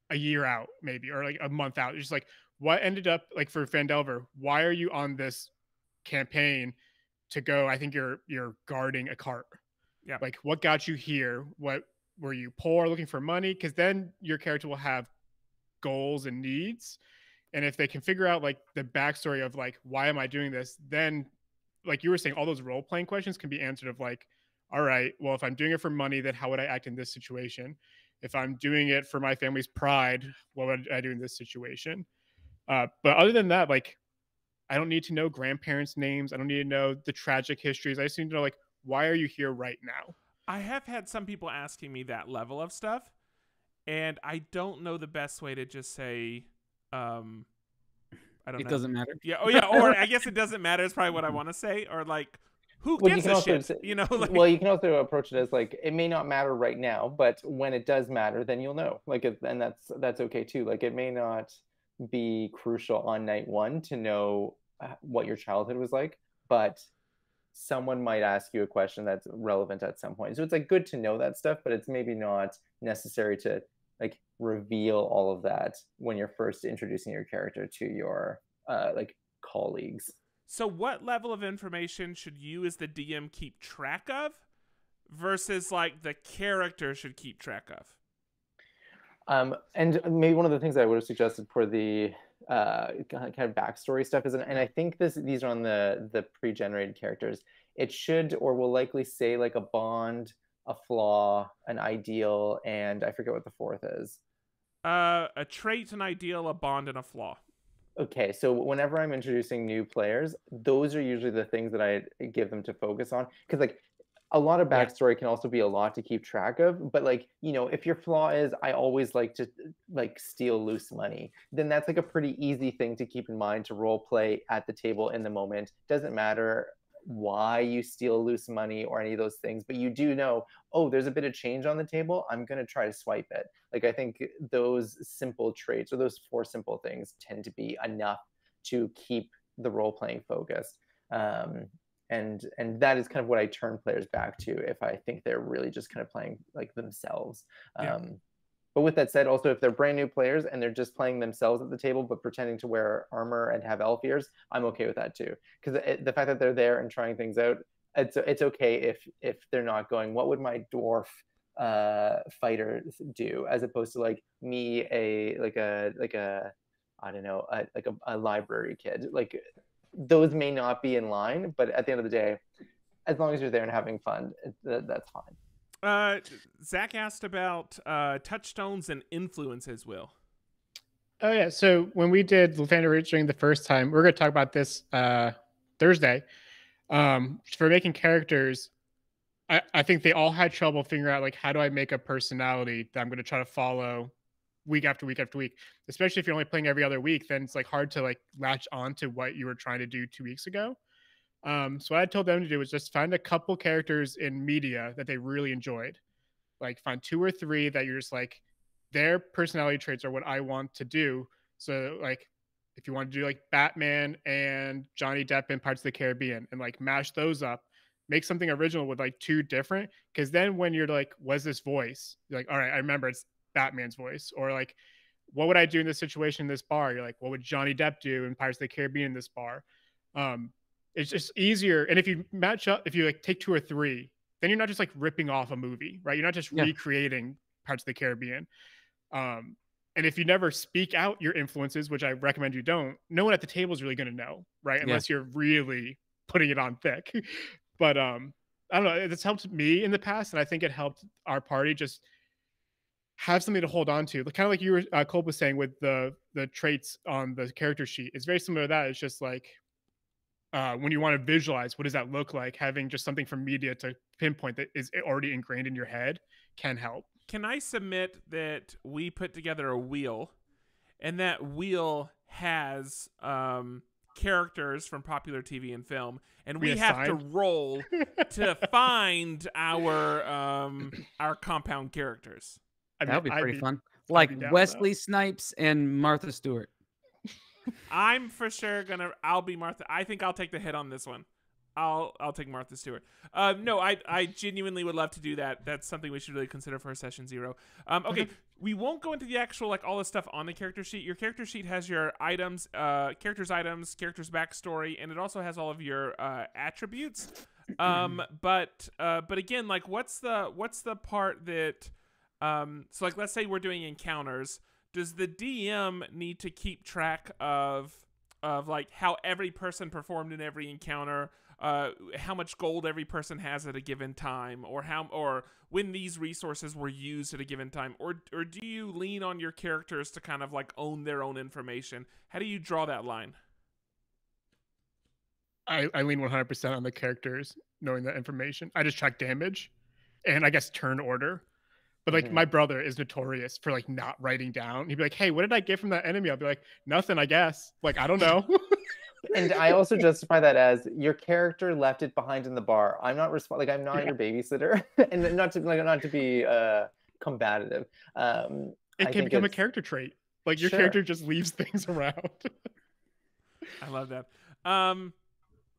a year out, maybe, or like a month out. Just like, what ended up, like, for Vandelver, why are you on this campaign to go? I think you're guarding a cart. Yeah. Like, what got you here? What were you poor, looking for money? Because then your character will have goals and needs. And if they can figure out, like, the backstory of, like, why am I doing this, then, like you were saying, all those role playing questions can be answered of, like, all right, well, if I'm doing it for money, then how would I act in this situation? If I'm doing it for my family's pride, what would I do in this situation? But other than that, like, I don't need to know grandparents' names. I don't need to know the tragic histories. I just need to know, like, why are you here right now? I have had some people asking me that level of stuff, and I don't know the best way to just say, I don't know. It doesn't matter. Yeah. Oh, yeah. Or I guess it doesn't matter is probably what I want to say. Or, like, who gives a shit? Say, like, well, you can also approach it as, like, it may not matter right now, but when it does matter, then you'll know. Like, and that's okay too. Like, it may not be crucial on night one to know what your childhood was like, but someone might ask you a question that's relevant at some point. So it's, like, good to know that stuff, but it's maybe not necessary to, like, reveal all of that when you're first introducing your character to your like, colleagues. So what level of information should you as the DM keep track of versus, like, the character should keep track of? And maybe one of the things I would have suggested for the kind of backstory stuff is, and I think these are on the pre-generated characters, it should or will likely say, like, a bond, a flaw, an ideal, and I forget what the fourth is. A trait, an ideal, a bond, and a flaw. Okay, so whenever I'm introducing new players, those are usually the things that I give them to focus on, because, like, a lot of backstory can also be a lot to keep track of. But, like, if your flaw is, I always like to, like, steal loose money, then that's, like, a pretty easy thing to keep in mind to role play at the table in the moment. Doesn't matter why you steal loose money or any of those things, but you do know, oh, there's a bit of change on the table, I'm going to try to swipe it. Like, I think those simple traits, or those 4 simple things, tend to be enough to keep the role playing focused. And that is kind of what I turn players back to if I think they're really just kind of playing, like, themselves. But with that said, also, if they're brand new players and they're just playing themselves at the table but pretending to wear armor and have elf ears, I'm okay with that too. Because the fact that they're there and trying things out, it's okay if they're not going, what would my dwarf fighter do, as opposed to, like, me, I don't know, a library kid. Like, those may not be in line, but at the end of the day, as long as you're there and having fun, that's fine. Zach asked about touchstones and influences, Will. Oh, yeah. So when we did Lathander Reaching the first time, we're going to talk about this Thursday. For making characters, I think they all had trouble figuring out like how do I make a personality that I'm going to try to follow week after week after week. Especially if you're only playing every other week, then it's like hard to like latch on to what you were trying to do 2 weeks ago. So what I told them to do was just find a couple characters in media that they really enjoyed. Like find two or three that you're just like their personality traits are what I want to do. So like if you want to do like Batman and Johnny Depp in Parts of the Caribbean and like mash those up, make something original with like two different. Because then when you're like, what's this voice? You're like, all right, I remember it's Batman's voice. Or like, what would I do in this situation in this bar? You're like, what would Johnny Depp do in Pirates of the Caribbean in this bar? Um, it's just easier. And if you match up, if you like take two or three, then you're not just like ripping off a movie, right? You're not just recreating Pirates of the Caribbean. And if you never speak out your influences, which I recommend you don't, no one at the table is really going to know, right? Unless you're really putting it on thick. But I don't know. It's helped me in the past, and I think it helped our party just have something to hold on to. Kind of like you were, Cole was saying with the traits on the character sheet. It's very similar to that. It's just like when you want to visualize what does that look like, having just something from media to pinpoint that is already ingrained in your head can help. Can I submit that we put together a wheel, and that wheel has characters from popular TV and film, and we have to roll to find our compound characters? That would be pretty fun. Like Wesley Snipes and Martha Stewart. I'm for sure I'll be Martha. I think I'll take the hit on this one. I'll take Martha Stewart. No, I genuinely would love to do that. That's something we should really consider for session 0. Okay, we won't go into the actual like all the stuff on the character sheet. Your character sheet has your items, characters' backstory, and it also has all of your attributes. But again, like what's the part that so like let's say we're doing encounters. Does the DM need to keep track of like how every person performed in every encounter, how much gold every person has at a given time, or when these resources were used at a given time, or do you lean on your characters to kind of like own their own information? How do you draw that line? I lean 100% on the characters knowing that information. I just track damage and I guess turn order. But like my brother is notorious for like not writing down. He'd be like, "Hey, what did I get from that enemy?" I'll be like, "Nothing, I guess." Like, I don't know. And I also justify that as your character left it behind in the bar. I'm not like I'm not your babysitter, and not to be combative. It can become a character trait. Like your character just leaves things around. I love that.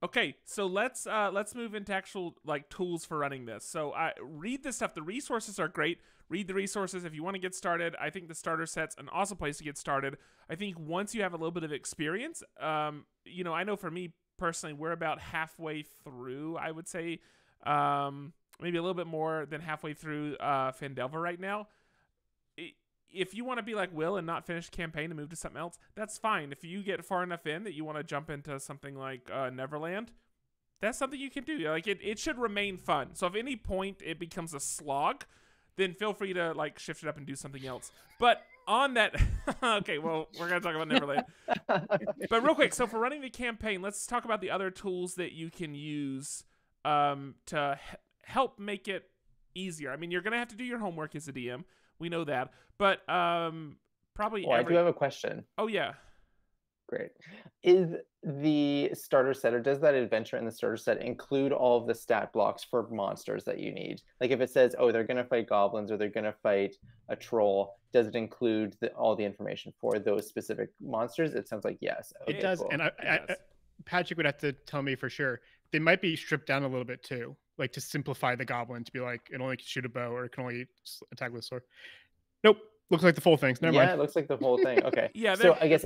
Okay, so let's move into actual like tools for running this. So read this stuff. The resources are great. Read the resources if you want to get started. I think the starter set's an awesome place to get started. I think once you have a little bit of experience, you know, I know for me personally, we're about halfway through. I would say maybe a little bit more than halfway through Phandelver right now. If you want to be like Will and not finish the campaign and move to something else, that's fine. If you get far enough in that you want to jump into something like Neverland, that's something you can do. Like it should remain fun. So if at any point it becomes a slog, then feel free to like shift it up and do something else. But on that, okay, well, we're going to talk about Neverland. But real quick, so for running the campaign, let's talk about the other tools that you can use to help make it easier. I mean, you're going to have to do your homework as a DM. We know that, but probably. Oh, I do have a question. Oh yeah, great. Is the starter set, or does that adventure in the starter set include all of the stat blocks for monsters that you need? Like if it says, oh, they're going to fight goblins or they're going to fight a troll, does it include all the information for those specific monsters? It sounds like yes. Okay, it does, cool. And Patrick would have to tell me for sure. They might be stripped down a little bit too, like to simplify the goblin to be like it only can shoot a bow or it can only attack with a sword. Nope, looks like the full thing. Never mind. Yeah, it looks like the whole thing. Okay. Yeah. So I guess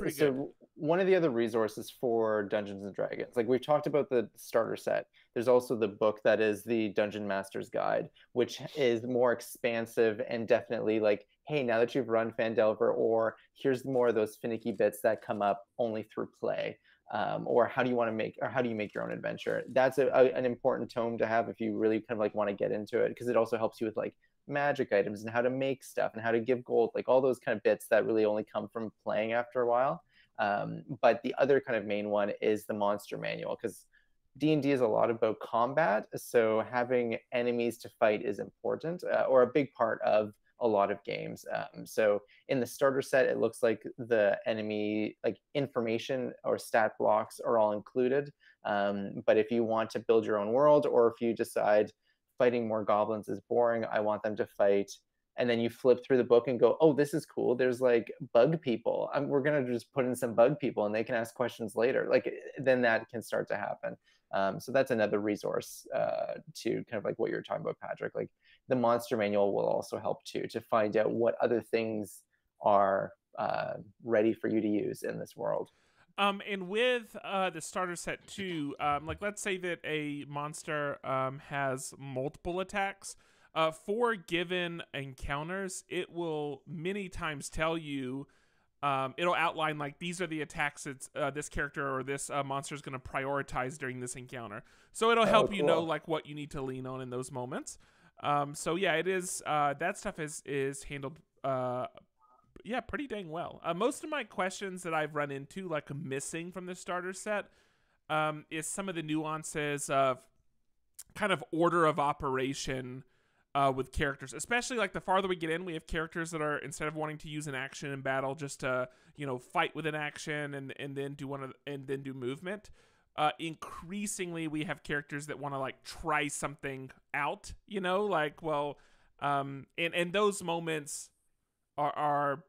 one of the other resources for Dungeons and Dragons, like we've talked about the starter set. There's also the book that is the Dungeon Master's Guide, which is more expansive and definitely like, hey, now that you've run Phandelver, or here's more of those finicky bits that come up only through play. Or how do you make your own adventure? That's an important tome to have if you really kind of like want to get into it, because it also helps you with like magic items and how to make stuff and how to give gold, like all those kind of bits that really only come from playing after a while. But the other kind of main one is the monster manual, because D&D is a lot about combat, so having enemies to fight is important, or a big part of a lot of games. So in the starter set, it looks like the enemy like information or stat blocks are all included. But if you want to build your own world, or if you decide fighting more goblins is boring, I want them to fight, and then you flip through the book and go, oh, this is cool. There's like bug people. We're gonna just put in some bug people, and they can ask questions later. Like then that can start to happen. So that's another resource to kind of like what you're talking about, Patrick. Like the monster manual will also help too, to find out what other things are ready for you to use in this world. And with the starter set too, like let's say that a monster has multiple attacks. For given encounters, it will many times tell you, it'll outline like these are the attacks that this character or this monster is going to prioritize during this encounter. So it'll help you know like what you need to lean on in those moments. So yeah, it is that stuff is handled pretty dang well. Most of my questions that I've run into like missing from the starter set is some of the nuances of kind of order of operation with characters, especially like the farther we get in, we have characters that are, instead of wanting to use an action in battle, just to fight with an action and then do movement. Increasingly, we have characters that want to like try something out. And those moments are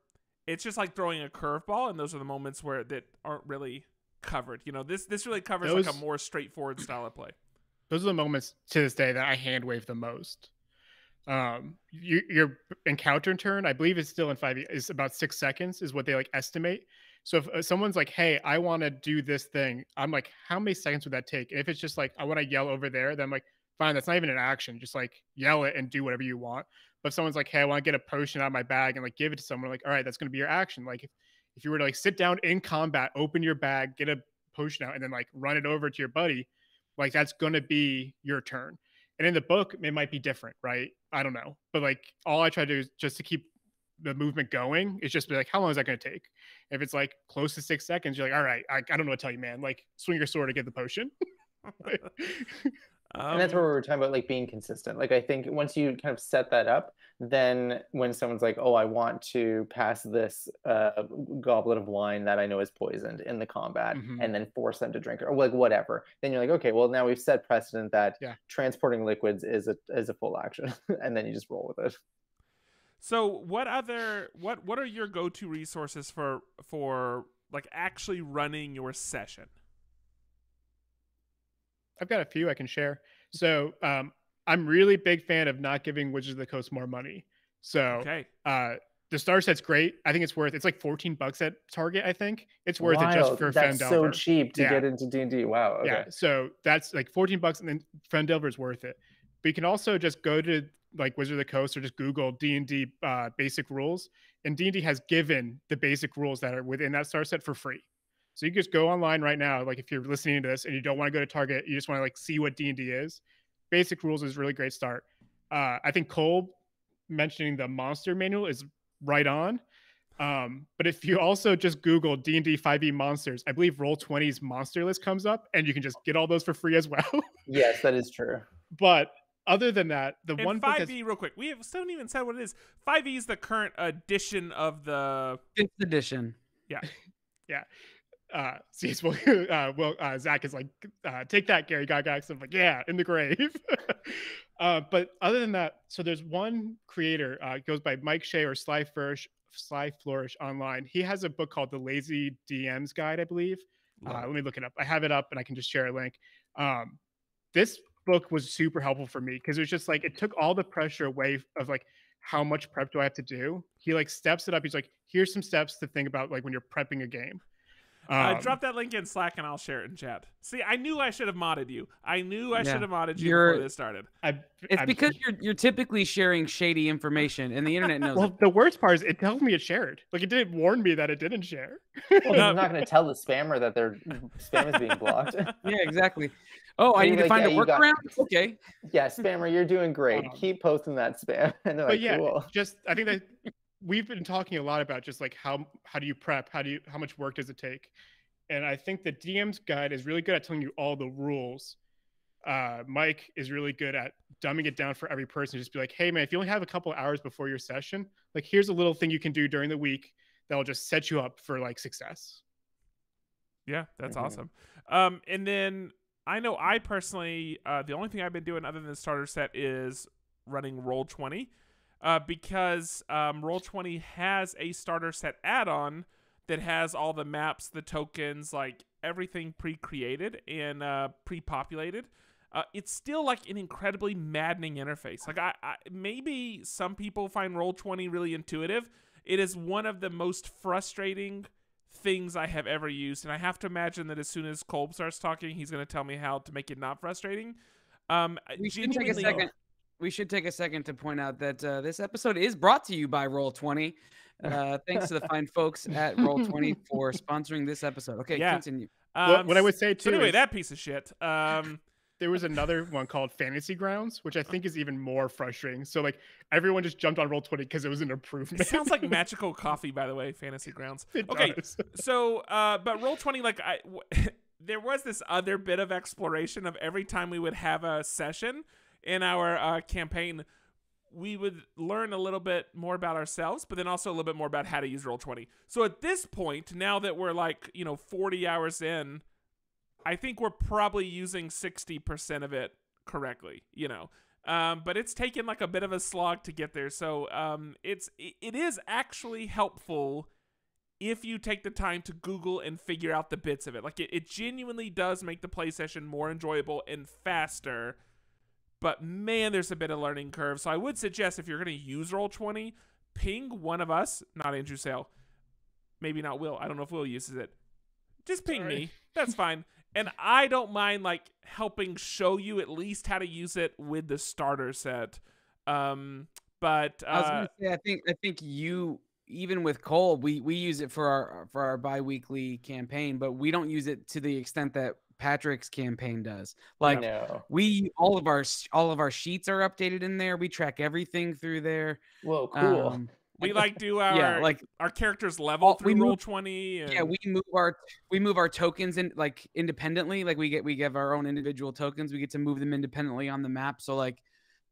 it's just like throwing a curveball, and those are the moments where that aren't really covered. This really covers like a more straightforward style of play. Those are the moments to this day that I hand wave the most. Your encounter turn, I believe, is still in 5e, is about 6 seconds is what they like estimate. So if someone's like, hey, I want to do this thing, I'm like, how many seconds would that take? And if it's just like, I want to yell over there, then I'm like, fine, that's not even an action, just like yell it and do whatever you want. But if someone's like, hey, I want to get a potion out of my bag and like give it to someone, like, all right, that's going to be your action. Like if you were to like sit down in combat, open your bag, get a potion out, and then like run it over to your buddy, like that's going to be your turn. And in the book, it might be different, right? I don't know. But like all I try to do is just to keep the movement going. It's just be like, how long is that going to take? If it's like close to 6 seconds, you're like, all right, I don't know what to tell you, man. Like swing your sword to get the potion. And that's where we were talking about like being consistent. Like I think once you kind of set that up, then when someone's like, oh, I want to pass this goblet of wine that I know is poisoned in the combat, and then force them to drink it, or like whatever, then you're like, okay, well now we've set precedent that transporting liquids is a full action, and then you just roll with it. So what are your go-to resources for like actually running your session? I've got a few I can share. So I'm really big fan of not giving Wizards of the Coast more money. So the star set's great. I think it's like $14 at Target. I think it's worth it just for That's Fendelver. so cheap to get into D&D. Wow. Okay. Yeah. So that's like $14, and then Fendelver is worth it. But you can also just go to like Wizard of the Coast or just Google D&D basic rules, and D&D has given the basic rules that are within that star set for free. So you can just go online right now. Like if you're listening to this and you don't want to go to Target, you just want to like see what D&D is. Basic rules is a really great start. I think Cole mentioning the monster manual is right on. But if you also just Google D&D 5e monsters, I believe Roll20's monster list comes up, and you can just get all those for free as well. Yes, that is true. But other than that, the and one 5e real quick, we still haven't even said what it is. 5e is the current edition of the 5th edition. Yeah. Yeah. Zach is like, take that, Gary Gygax. I'm like, yeah, in the grave. But other than that, so there's one creator, goes by Mike Shea or Sly Flourish online. He has a book called The Lazy DM's Guide, I believe. Let me look it up. I have it up and I can just share a link. This book was super helpful for me because it was just like, it took all the pressure away of like, how much prep do I have to do? He like steps it up. He's like, here's some steps to think about like when you're prepping a game. Drop that link in Slack and I'll share it in chat. See, I knew I should have modded you. I knew I should have modded you before this started. It's because you're typically sharing shady information, and the internet knows. Well, the worst part is it tells me it's shared. Like it didn't warn me that it didn't share. Well, I'm not going to tell the spammer that their spam is being blocked. Yeah, exactly. Oh, I need to find a workaround. Okay. Yeah, spammer, you're doing great. Keep posting that spam. And they're like, cool. I think that we've been talking a lot about just like how do you prep? How much work does it take? And I think the DM's guide is really good at telling you all the rules. Mike is really good at dumbing it down for every person. Just be like, hey man, if you only have a couple hours before your session, like here's a little thing you can do during the week that'll just set you up for like success. Yeah, that's awesome. And then I know I personally, the only thing I've been doing other than the starter set is running Roll20, because Roll20 has a starter set add-on that has all the maps, the tokens, like everything pre-created and pre-populated. It's still like an incredibly maddening interface. Like I maybe some people find Roll20 really intuitive. It is one of the most frustrating things I have ever used, and I have to imagine that as soon as Kolb starts talking, he's going to tell me how to make it not frustrating. We should take a second. We should take a second to point out that this episode is brought to you by Roll20. Thanks to the fine folks at Roll20 for sponsoring this episode. Okay, continue. What I would say too. So anyway, that piece of shit. There was another one called Fantasy Grounds, which I think is even more frustrating. So like everyone just jumped on Roll20 because it was an improvement. It sounds like magical coffee, by the way. Fantasy Grounds. It okay, does. So but Roll20, like there was this other bit of exploration of every time we would have a session in our campaign, we would learn a little bit more about ourselves, but then also a little bit more about how to use Roll20. So at this point, now that we're like 40 hours in, I think we're probably using 60% of it correctly, but it's taken like a bit of a slog to get there. So it is actually helpful if you take the time to Google and figure out the bits of it. Like it genuinely does make the play session more enjoyable and faster. But man, there's a bit of learning curve. So I would suggest if you're going to use Roll20, ping one of us, not Andrew Sale, maybe not Will. I don't know if Will uses it. Just ping me. That's fine. And I don't mind like helping show you at least how to use it with the starter set. But I was gonna say, I think you, even with Cole, we use it for our bi-weekly campaign, but we don't use it to the extent that Patrick's campaign does. Like we all of our sheets are updated in there. We track everything through there. Whoa, cool. We like do our our characters level through Roll20. Yeah, we move our tokens in like independently. Like we give our own individual tokens. We get to move them independently on the map. So like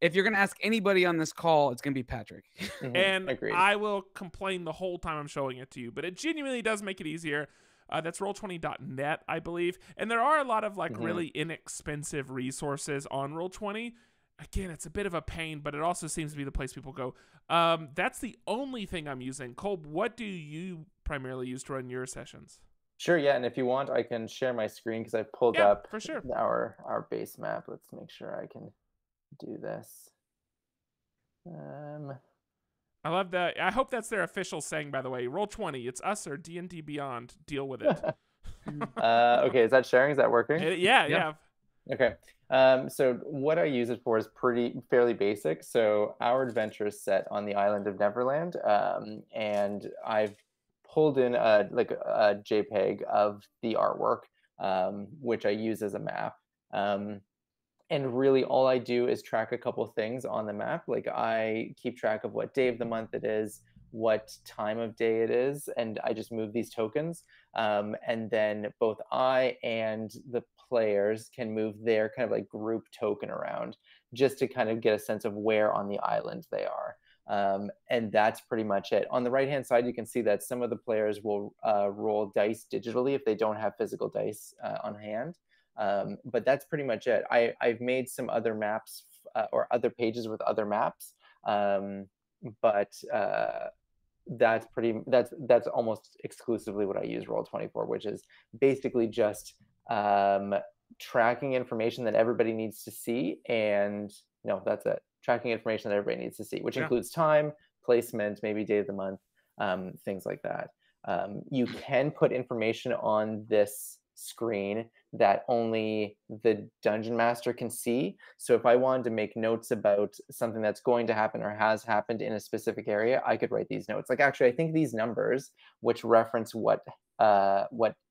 if you're gonna ask anybody on this call, it's gonna be Patrick. And agreed. I will complain the whole time I'm showing it to you, but it genuinely does make it easier. That's roll20.net, I believe. And there are a lot of like really inexpensive resources on Roll20. Again, it's a bit of a pain, but it also seems to be the place people go. That's the only thing I'm using. Kolb, what do you primarily use to run your sessions? Sure, yeah, and if you want, I can share my screen because I pulled up for sure. our base map. Let's make sure I can do this. I love that. I hope that's their official saying, by the way. Roll20, it's us or D&D Beyond. Deal with it. Okay, is that sharing? Is that working? Yeah. Okay. So what I use it for is fairly basic. So our adventure is set on the island of Neverland, and I've pulled in a JPEG of the artwork, which I use as a map. And really all I do is track a couple things on the map. Like I keep track of what day of the month it is, what time of day it is, and I just move these tokens. And then both I and the players can move their kind of like group token around just to kind of get a sense of where on the island they are. And that's pretty much it. On the right-hand side, you can see that some of the players will roll dice digitally if they don't have physical dice on hand. But that's pretty much it. I've made some other maps or other pages with other maps, but that's almost exclusively what I use Roll20 for, which is basically just tracking information that everybody needs to see, and that's it. Tracking information that everybody needs to see, which includes time, placement, maybe day of the month, things like that. You can put information on this screen that only the dungeon master can see. So if I wanted to make notes about something that's going to happen or has happened in a specific area, I could write these notes. Like actually, I think these numbers, which reference what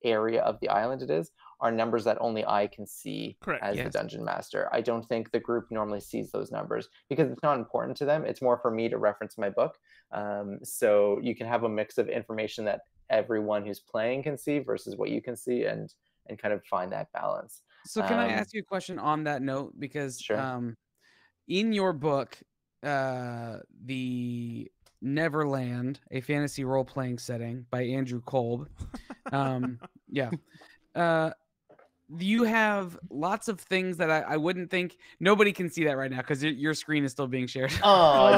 area of the island it is, are numbers that only I can see as the dungeon master. I don't think the group normally sees those numbers because it's not important to them. It's more for me to reference my book. So you can have a mix of information that everyone who's playing can see versus what you can see, and kind of find that balance. So can I ask you a question on that note? Because Sure. in your book, the Neverland, a fantasy role playing setting by Andrew Kolb, yeah, you have lots of things that I wouldn't think. Nobody can see that right now because your screen is still being shared. Oh,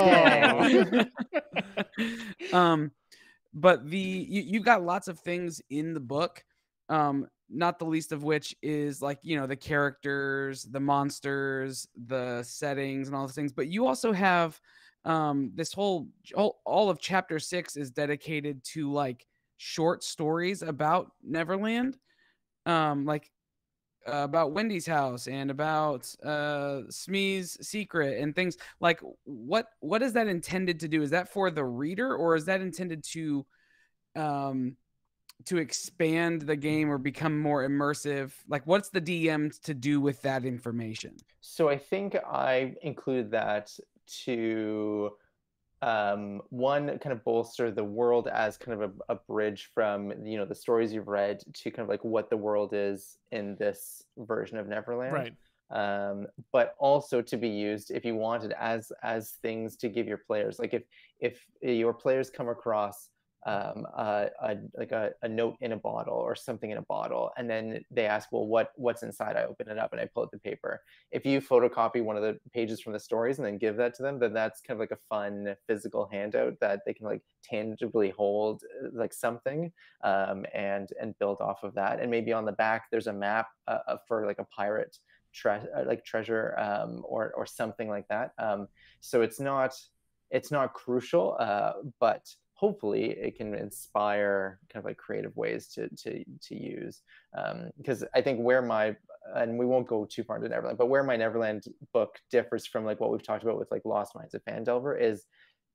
dang. But you've got lots of things in the book, not the least of which is like, you know, the characters, the monsters, the settings, and all those things. But you also have this whole all of chapter 6 is dedicated to like short stories about Neverland, like about Wendy's house and about Smee's secret and things like what is that intended to do? Is that for the reader, or is that intended to expand the game or become more immersive? Like, what's the DM to do with that information? So I think I included that to one, kind of bolster the world as kind of a bridge from, you know, the stories you've read to kind of like what the world is in this version of Neverland. Right. But also to be used if you wanted as things to give your players. Like if your players come across a note in a bottle or something in a bottle, and then they ask, well, what's inside? I open it up and I pull out the paper. If you photocopy one of the pages from the stories and then give that to them, then that's kind of like a fun physical handout that they can like tangibly hold, like something, and build off of that. And maybe on the back there's a map for like a pirate treasure, or something like that. So it's not crucial, but hopefully it can inspire kind of like creative ways to use, because I think and we won't go too far into Neverland, but where my Neverland book differs from like what we've talked about with like Lost Mines of Phandelver is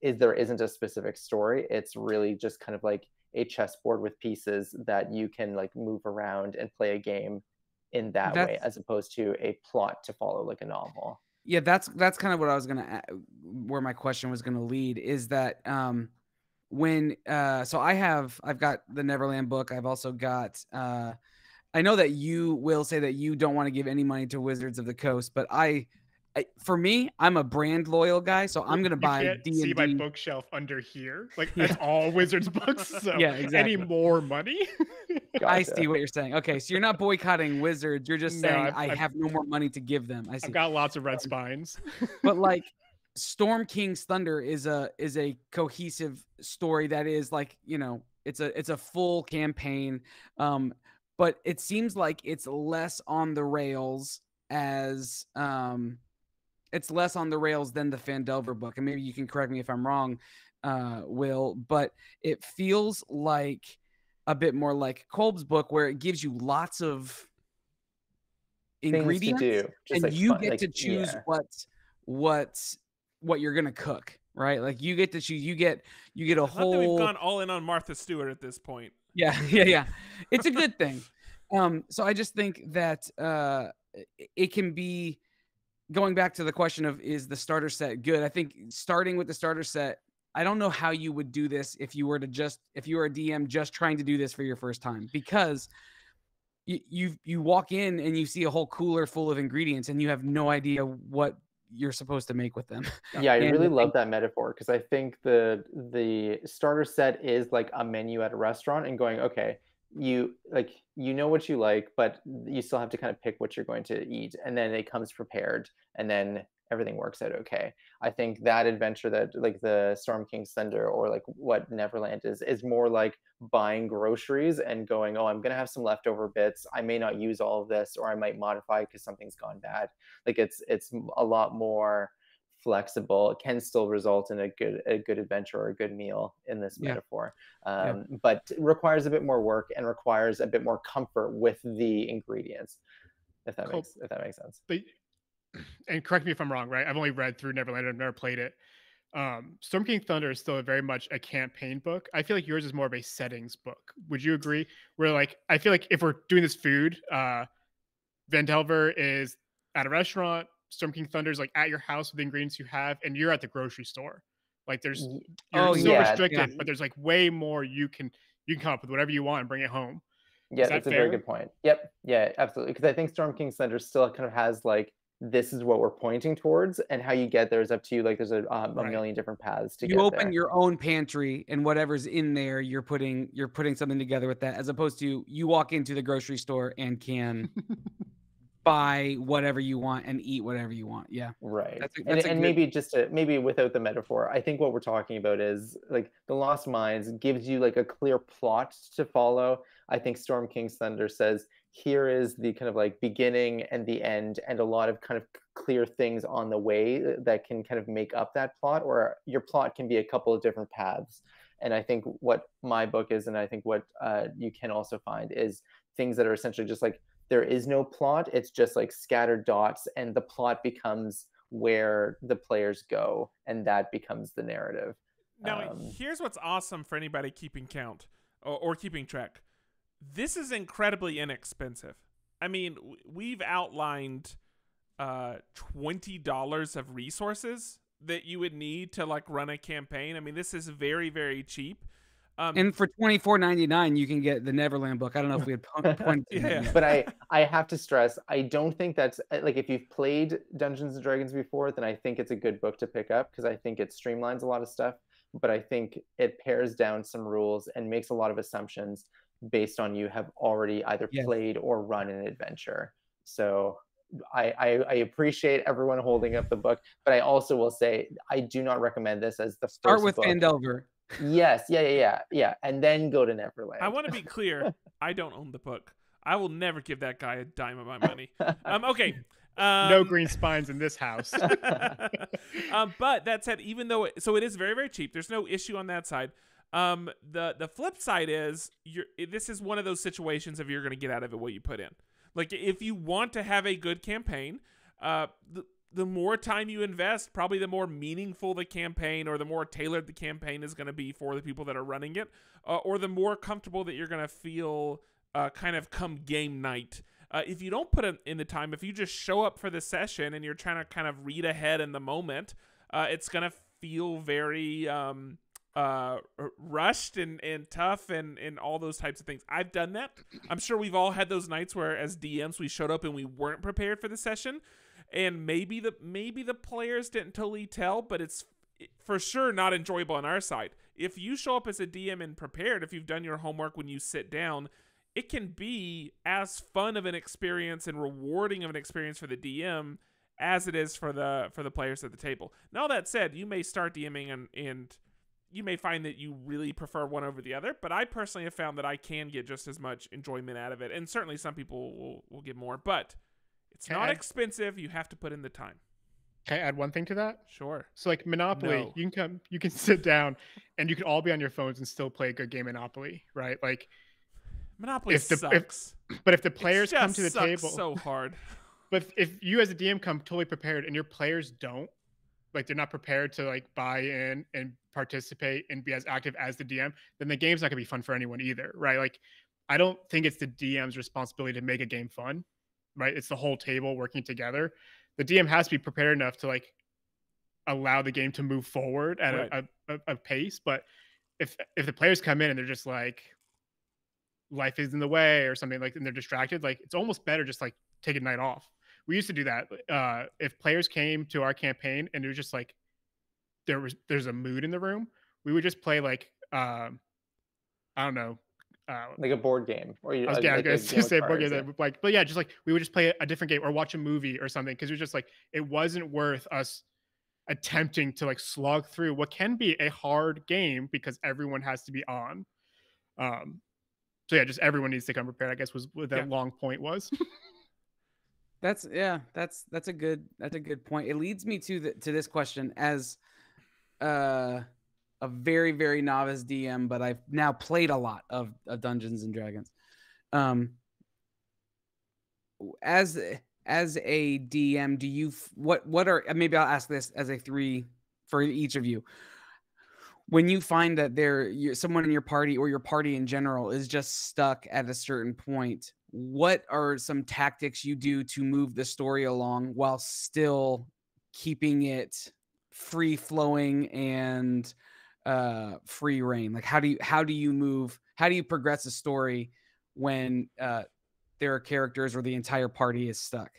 there isn't a specific story. It's really just kind of like a chessboard with pieces that you can like move around and play a game in that way, as opposed to a plot to follow like a novel. Yeah, that's kind of what I was where my question was gonna lead, is that when so I've got the Neverland book. I've also got I know that you will say that you don't want to give any money to Wizards of the Coast, but for me, I'm a brand loyal guy, so I'm gonna buy D&D. See my bookshelf under here, like that's all Wizards books. So yeah, exactly. Any more money? Gotcha. I see what you're saying. Okay, so you're not boycotting Wizards. You're just saying I have no more money to give them. I see. I've got lots of red spines. But like Storm King's Thunder is a cohesive story that is like, you know, it's a full campaign, but it seems like it's less on the rails as it's less on the rails than the Phandelver book, and maybe you can correct me if I'm wrong, Will, but it feels like a bit more like Kolb's book, where it gives you lots of ingredients to do, and like you fun, get like, to choose what you're gonna cook, right? Like you get to choose. You get a whole. We've gone all in on Martha Stewart at this point. Yeah. It's a good thing. So I just think that it can be, going back to the question of, is the starter set good? I think starting with the starter set, I don't know how you would do this if you were a DM just trying to do this for your first time, because you walk in and you see a whole cooler full of ingredients and you have no idea what you're supposed to make with them. Yeah, I really love that metaphor, because I think the starter set is like a menu at a restaurant, and going, okay, you know what you like, but you still have to kind of pick what you're going to eat, and then it comes prepared, and then everything works out okay. I think that adventure, that like the Storm King's Thunder or like what Neverland is more like buying groceries and going, oh, I'm gonna have some leftover bits, I may not use all of this, or I might modify because something's gone bad. Like it's a lot more flexible. It can still result in a good adventure or a good meal in this metaphor, but requires a bit more work and requires a bit more comfort with the ingredients, if that makes sense. But, and correct me if I'm wrong, right? I've only read through Neverland, I've never played it. Storm King Thunder is still very much a campaign book. I feel like yours is more of a settings book. Would you agree? Where like I feel like if we're doing this food, Phandelver is at a restaurant, Storm King Thunder is like at your house with the ingredients you have, and you're at the grocery store. Like you're still restricted, but there's like way more you can You can come up with whatever you want and bring it home. Yeah, Is that that's a very fair? good point. Yep. Yeah, absolutely. Because I think Storm King Thunder still kind of has like this is what we're pointing towards, and how you get there is up to you. Like there's a Right. million different paths to You get open there. your own pantry, and whatever's in there, you're putting something together with that, as opposed to you walk into the grocery store and can buy whatever you want and eat whatever you want. Yeah. Right. That's a And good. maybe just maybe without the metaphor, I think what we're talking about is like the Lost Mines gives you like a clear plot to follow. I think Storm King's Thunder says here is the kind of like beginning and the end, and a lot of kind of clear things on the way that can kind of make up that plot, or your plot can be a couple of different paths. And I think what my book is, and I think what you can also find, is things that are essentially just like there is no plot. It's just like scattered dots, and the plot becomes where the players go, and that becomes the narrative. Now, here's what's awesome for anybody keeping count or keeping track. This is incredibly inexpensive. I mean, we've outlined $20 of resources that you would need to like run a campaign. I mean, this is very, very cheap. And for $24.99, you can get the Neverland book. I don't know if we had pointed to that yet. But I have to stress, I don't think that's like, if you've played Dungeons and Dragons before, then I think it's a good book to pick up, because I think it streamlines a lot of stuff. But I think it pares down some rules and makes a lot of assumptions based on you have already either played or run an adventure. So I appreciate everyone holding up the book, but I also will say I do not recommend this as the first Start with book. Phandelver. Yes, yeah, and then go to Neverland. I want to be clear. I don't own the book. I will never give that guy a dime of my money. Okay. No green spines in this house. But that said, even though it is very, very cheap, there's no issue on that side. The flip side is this is one of those situations of you're going to get out of it what you put in. Like if you want to have a good campaign, the more time you invest, probably the more meaningful the campaign, or the more tailored the campaign is going to be for the people that are running it, or the more comfortable that you're going to feel kind of come game night. If you don't put in the time, if you just show up for the session and you're trying to kind of read ahead in the moment, it's going to feel very rushed and tough and all those types of things. I've done that. I'm sure we've all had those nights where as DMs we showed up and we weren't prepared for the session. And maybe the players didn't totally tell, but it's for sure not enjoyable on our side. If you show up as a DM and prepared, if you've done your homework when you sit down, it can be as fun of an experience and rewarding of an experience for the DM as it is for the players at the table. Now, that said, you may start DMing and you may find that you really prefer one over the other, but I personally have found that I can get just as much enjoyment out of it, and certainly some people will get more, but it's not expensive. You have to put in the time. Can I add one thing to that? Sure. So like Monopoly, you can sit down and you can all be on your phones and still play a good game of Monopoly, right? Like Monopoly sucks. But if the players come to the sucks table, so hard. But if you as a DM come totally prepared and your players don't, like they're not prepared to like buy in and participate and be as active as the DM, then the game's not gonna be fun for anyone either, right? Like I don't think it's the DM's responsibility to make a game fun. Right, it's the whole table working together. The DM has to be prepared enough to like allow the game to move forward at a pace. But if the players come in and they're just like life is in the way or something, like, and they're distracted, like it's almost better just like take a night off. We used to do that. If players came to our campaign and it was just like there's a mood in the room, we would just play like I don't know. Like a board game, or I was going to say board game, like, but yeah, just like we would just play a different game or watch a movie or something, because it was just like it wasn't worth us attempting to like slog through what can be a hard game because everyone has to be on. So yeah, just everyone needs to come prepared, I guess, was what that long point was. That's a good point. It leads me to this question as a very, very novice DM, but I've now played a lot of Dungeons and Dragons. As a DM, do you what are, maybe I'll ask this as a three for each of you. When you find that someone in your party or your party in general is just stuck at a certain point, what are some tactics you do to move the story along while still keeping it free flowing and free reign? Like how do you move how do you progress a story when there are characters or the entire party is stuck?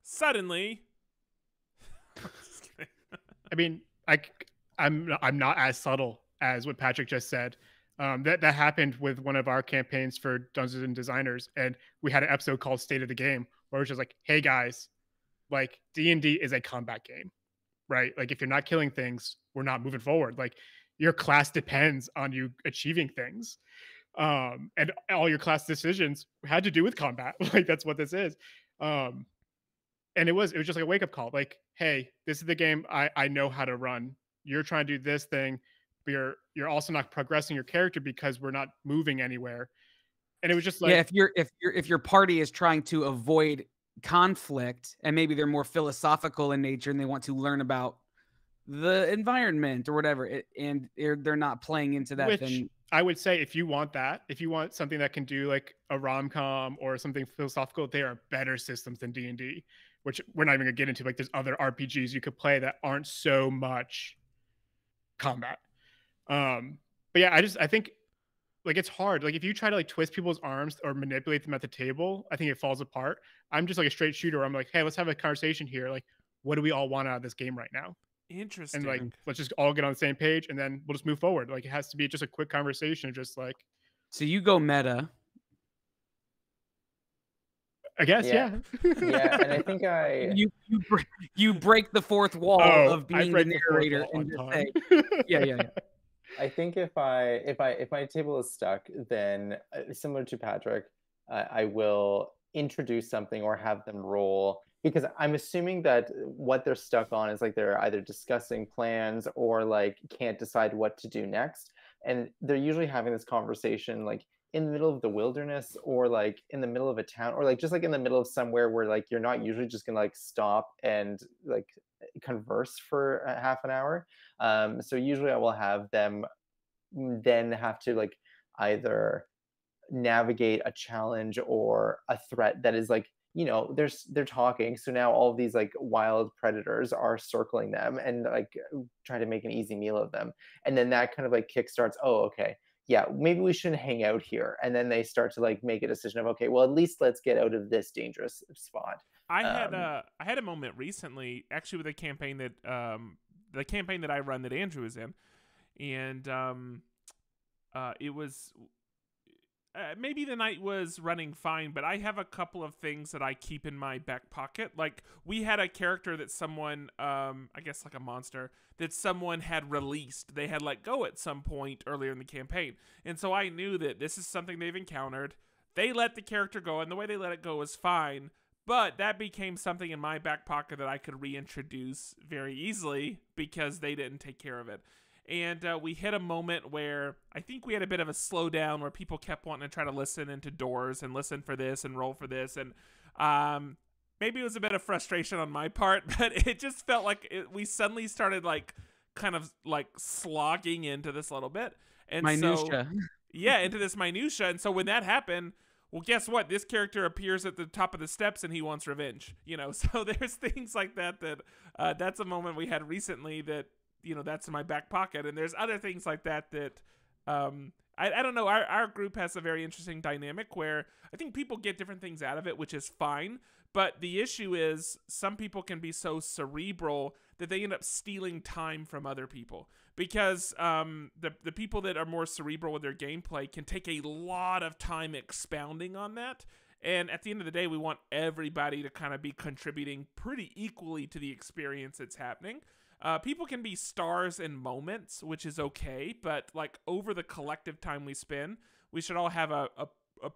Suddenly, I mean, I'm not as subtle as what Patrick just said. That happened with one of our campaigns for Dungeons and Designers, and we had an episode called "State of the Game," where it was just like, "Hey guys, like D&D is a combat game, right? Like if you're not killing things, we're not moving forward. Like your class depends on you achieving things, and all your class decisions had to do with combat. Like that's what this is." Um, and it was just like a wake up call. Like, hey, this is the game I know how to run. You're trying to do this thing, but you're also not progressing your character because we're not moving anywhere. And it was just like, yeah, if your party is trying to avoid conflict and maybe they're more philosophical in nature and they want to learn about the environment or whatever, and they're not playing into that, which then I would say if you want that, if you want something that can do like a rom-com or something philosophical, there are better systems than D&D, which we're not even gonna get into. Like there's other RPGs you could play that aren't so much combat. But yeah, I think like it's hard. Like if you try to like twist people's arms or manipulate them at the table, I think it falls apart. I'm just like a straight shooter. I'm like, hey, let's have a conversation here. Like, what do we all want out of this game right now? interesting. And like, let's just all get on the same page, and then we'll just move forward. Like, it has to be just a quick conversation. Just like, so you go meta. I guess, yeah. Yeah, and I think You break the fourth wall of being the narrator and just say, yeah. I think if my table is stuck, then similar to Patrick, I will introduce something or have them roll, because I'm assuming that what they're stuck on is like they're either discussing plans or like can't decide what to do next, and they're usually having this conversation like in the middle of the wilderness or like in the middle of a town or like just like in the middle of somewhere where like you're not usually just gonna like stop and like converse for a half an hour. So usually I will have them then have to like either navigate a challenge or a threat that is like, you know, they're talking, so now all of these like wild predators are circling them and like trying to make an easy meal of them, and then that kind of like kickstarts, oh okay, yeah, maybe we shouldn't hang out here, and then they start to like make a decision of, okay, well at least let's get out of this dangerous spot. I had a moment recently, actually, with a campaign that the campaign that I run that Andrew is in, and it was maybe the night was running fine, but I have a couple of things that I keep in my back pocket. Like we had a character that someone, I guess like a monster that someone had released. They had let go at some point earlier in the campaign, and so I knew that this is something they've encountered. They let the character go, and the way they let it go was fine. But that became something in my back pocket that I could reintroduce very easily because they didn't take care of it. And we hit a moment where I think we had a bit of a slowdown where people kept wanting to try to listen into doors and listen for this and roll for this. And maybe it was a bit of frustration on my part, but it just felt like we suddenly started like kind of like slogging into this a little bit. And Minutia. So, yeah, into this minutia. And so when that happened, well, guess what? This character appears at the top of the steps and he wants revenge, you know? So there's things like that, that's a moment we had recently that, you know, that's in my back pocket. And there's other things like that I don't know. Our group has a very interesting dynamic where I think people get different things out of it, which is fine. But the issue is some people can be so cerebral that they end up stealing time from other people, because the people that are more cerebral with their gameplay can take a lot of time expounding on that. And at the end of the day, we want everybody to kind of be contributing pretty equally to the experience that's happening. People can be stars in moments, which is okay, but like over the collective time we spend, we should all have a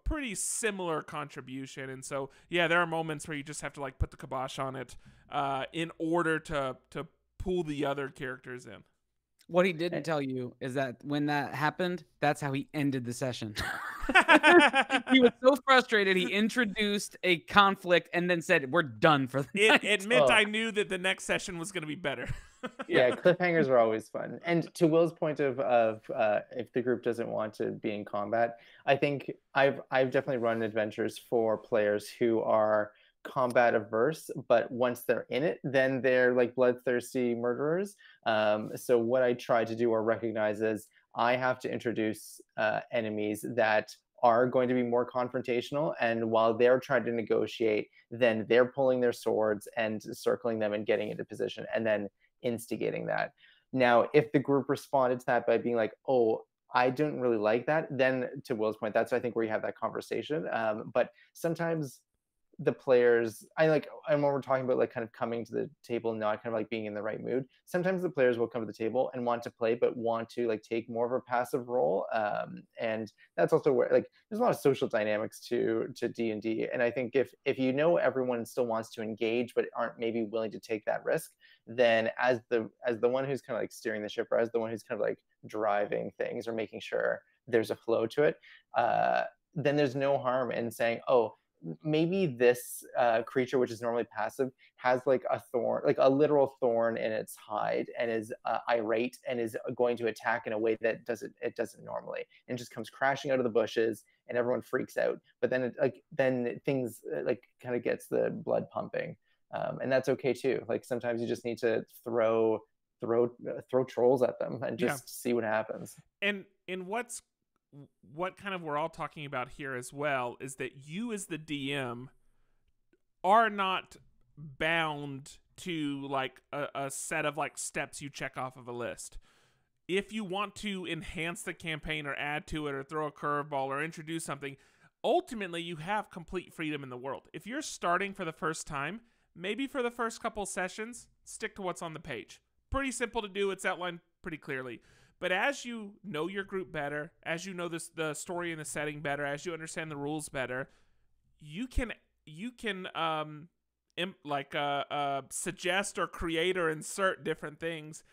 pretty similar contribution. And so, yeah, there are moments where you just have to like put the kibosh on it in order to pull the other characters in. What he didn't tell you is that when that happened, that's how he ended the session. He was so frustrated, he introduced a conflict and then said, "We're done for the night." It meant I knew that the next session was going to be better. Yeah, cliffhangers are always fun. And to Will's point of if the group doesn't want to be in combat, I think I've definitely run adventures for players who are combat averse, but once they're in it, then they're like bloodthirsty murderers. So what I try to do or recognize is I have to introduce enemies that are going to be more confrontational, and while they're trying to negotiate, then they're pulling their swords and circling them and getting into position and then instigating that. Now, if the group responded to that by being like, oh, I didn't really like that, then to Will's point, that's I think where you have that conversation. But sometimes the players, and when we're talking about like kind of coming to the table, not kind of like being in the right mood, sometimes the players will come to the table and want to play, but want to like take more of a passive role. And that's also where like there's a lot of social dynamics to D&D. And I think if you know everyone still wants to engage but aren't maybe willing to take that risk, then as the one who's kind of like steering the ship, or as the one who's kind of like driving things or making sure there's a flow to it, then there's no harm in saying, oh, maybe this creature, which is normally passive, has like a thorn, like a literal thorn in its hide, and is irate and is going to attack in a way that it doesn't normally, and just comes crashing out of the bushes, and everyone freaks out. But then then things like kind of gets the blood pumping, and that's okay too. Like sometimes you just need to throw trolls at them and just see what happens. And what kind of we're all talking about here as well is that you as the DM are not bound to like a set of like steps you check off of a list. If you want to enhance the campaign or add to it or throw a curveball or introduce something, ultimately you have complete freedom in the world. If you're starting for the first time, maybe for the first couple sessions, stick to what's on the page. Pretty simple to do. It's outlined pretty clearly. But as you know your group better, as you know the story and the setting better, as you understand the rules better, you can suggest or create or insert different things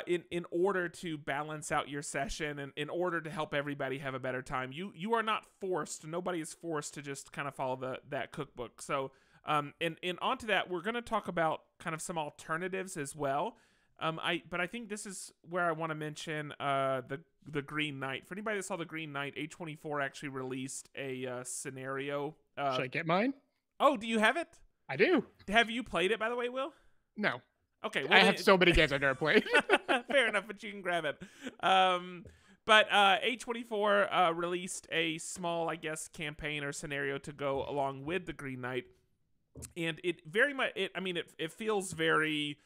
in order to balance out your session and in order to help everybody have a better time. You are not forced. Nobody is forced to just kind of follow that cookbook. So and onto that, we're going to talk about kind of some alternatives as well. But I think this is where I want to mention the Green Knight. For anybody that saw the Green Knight, A24 actually released a scenario. Should I get mine? Oh, do you have it? I do. Have you played it, by the way, Will? No. Okay. Well, I have so many games I've never played. Fair enough, but you can grab it. But A24 released a small, I guess, campaign or scenario to go along with the Green Knight, and it very much. It feels very.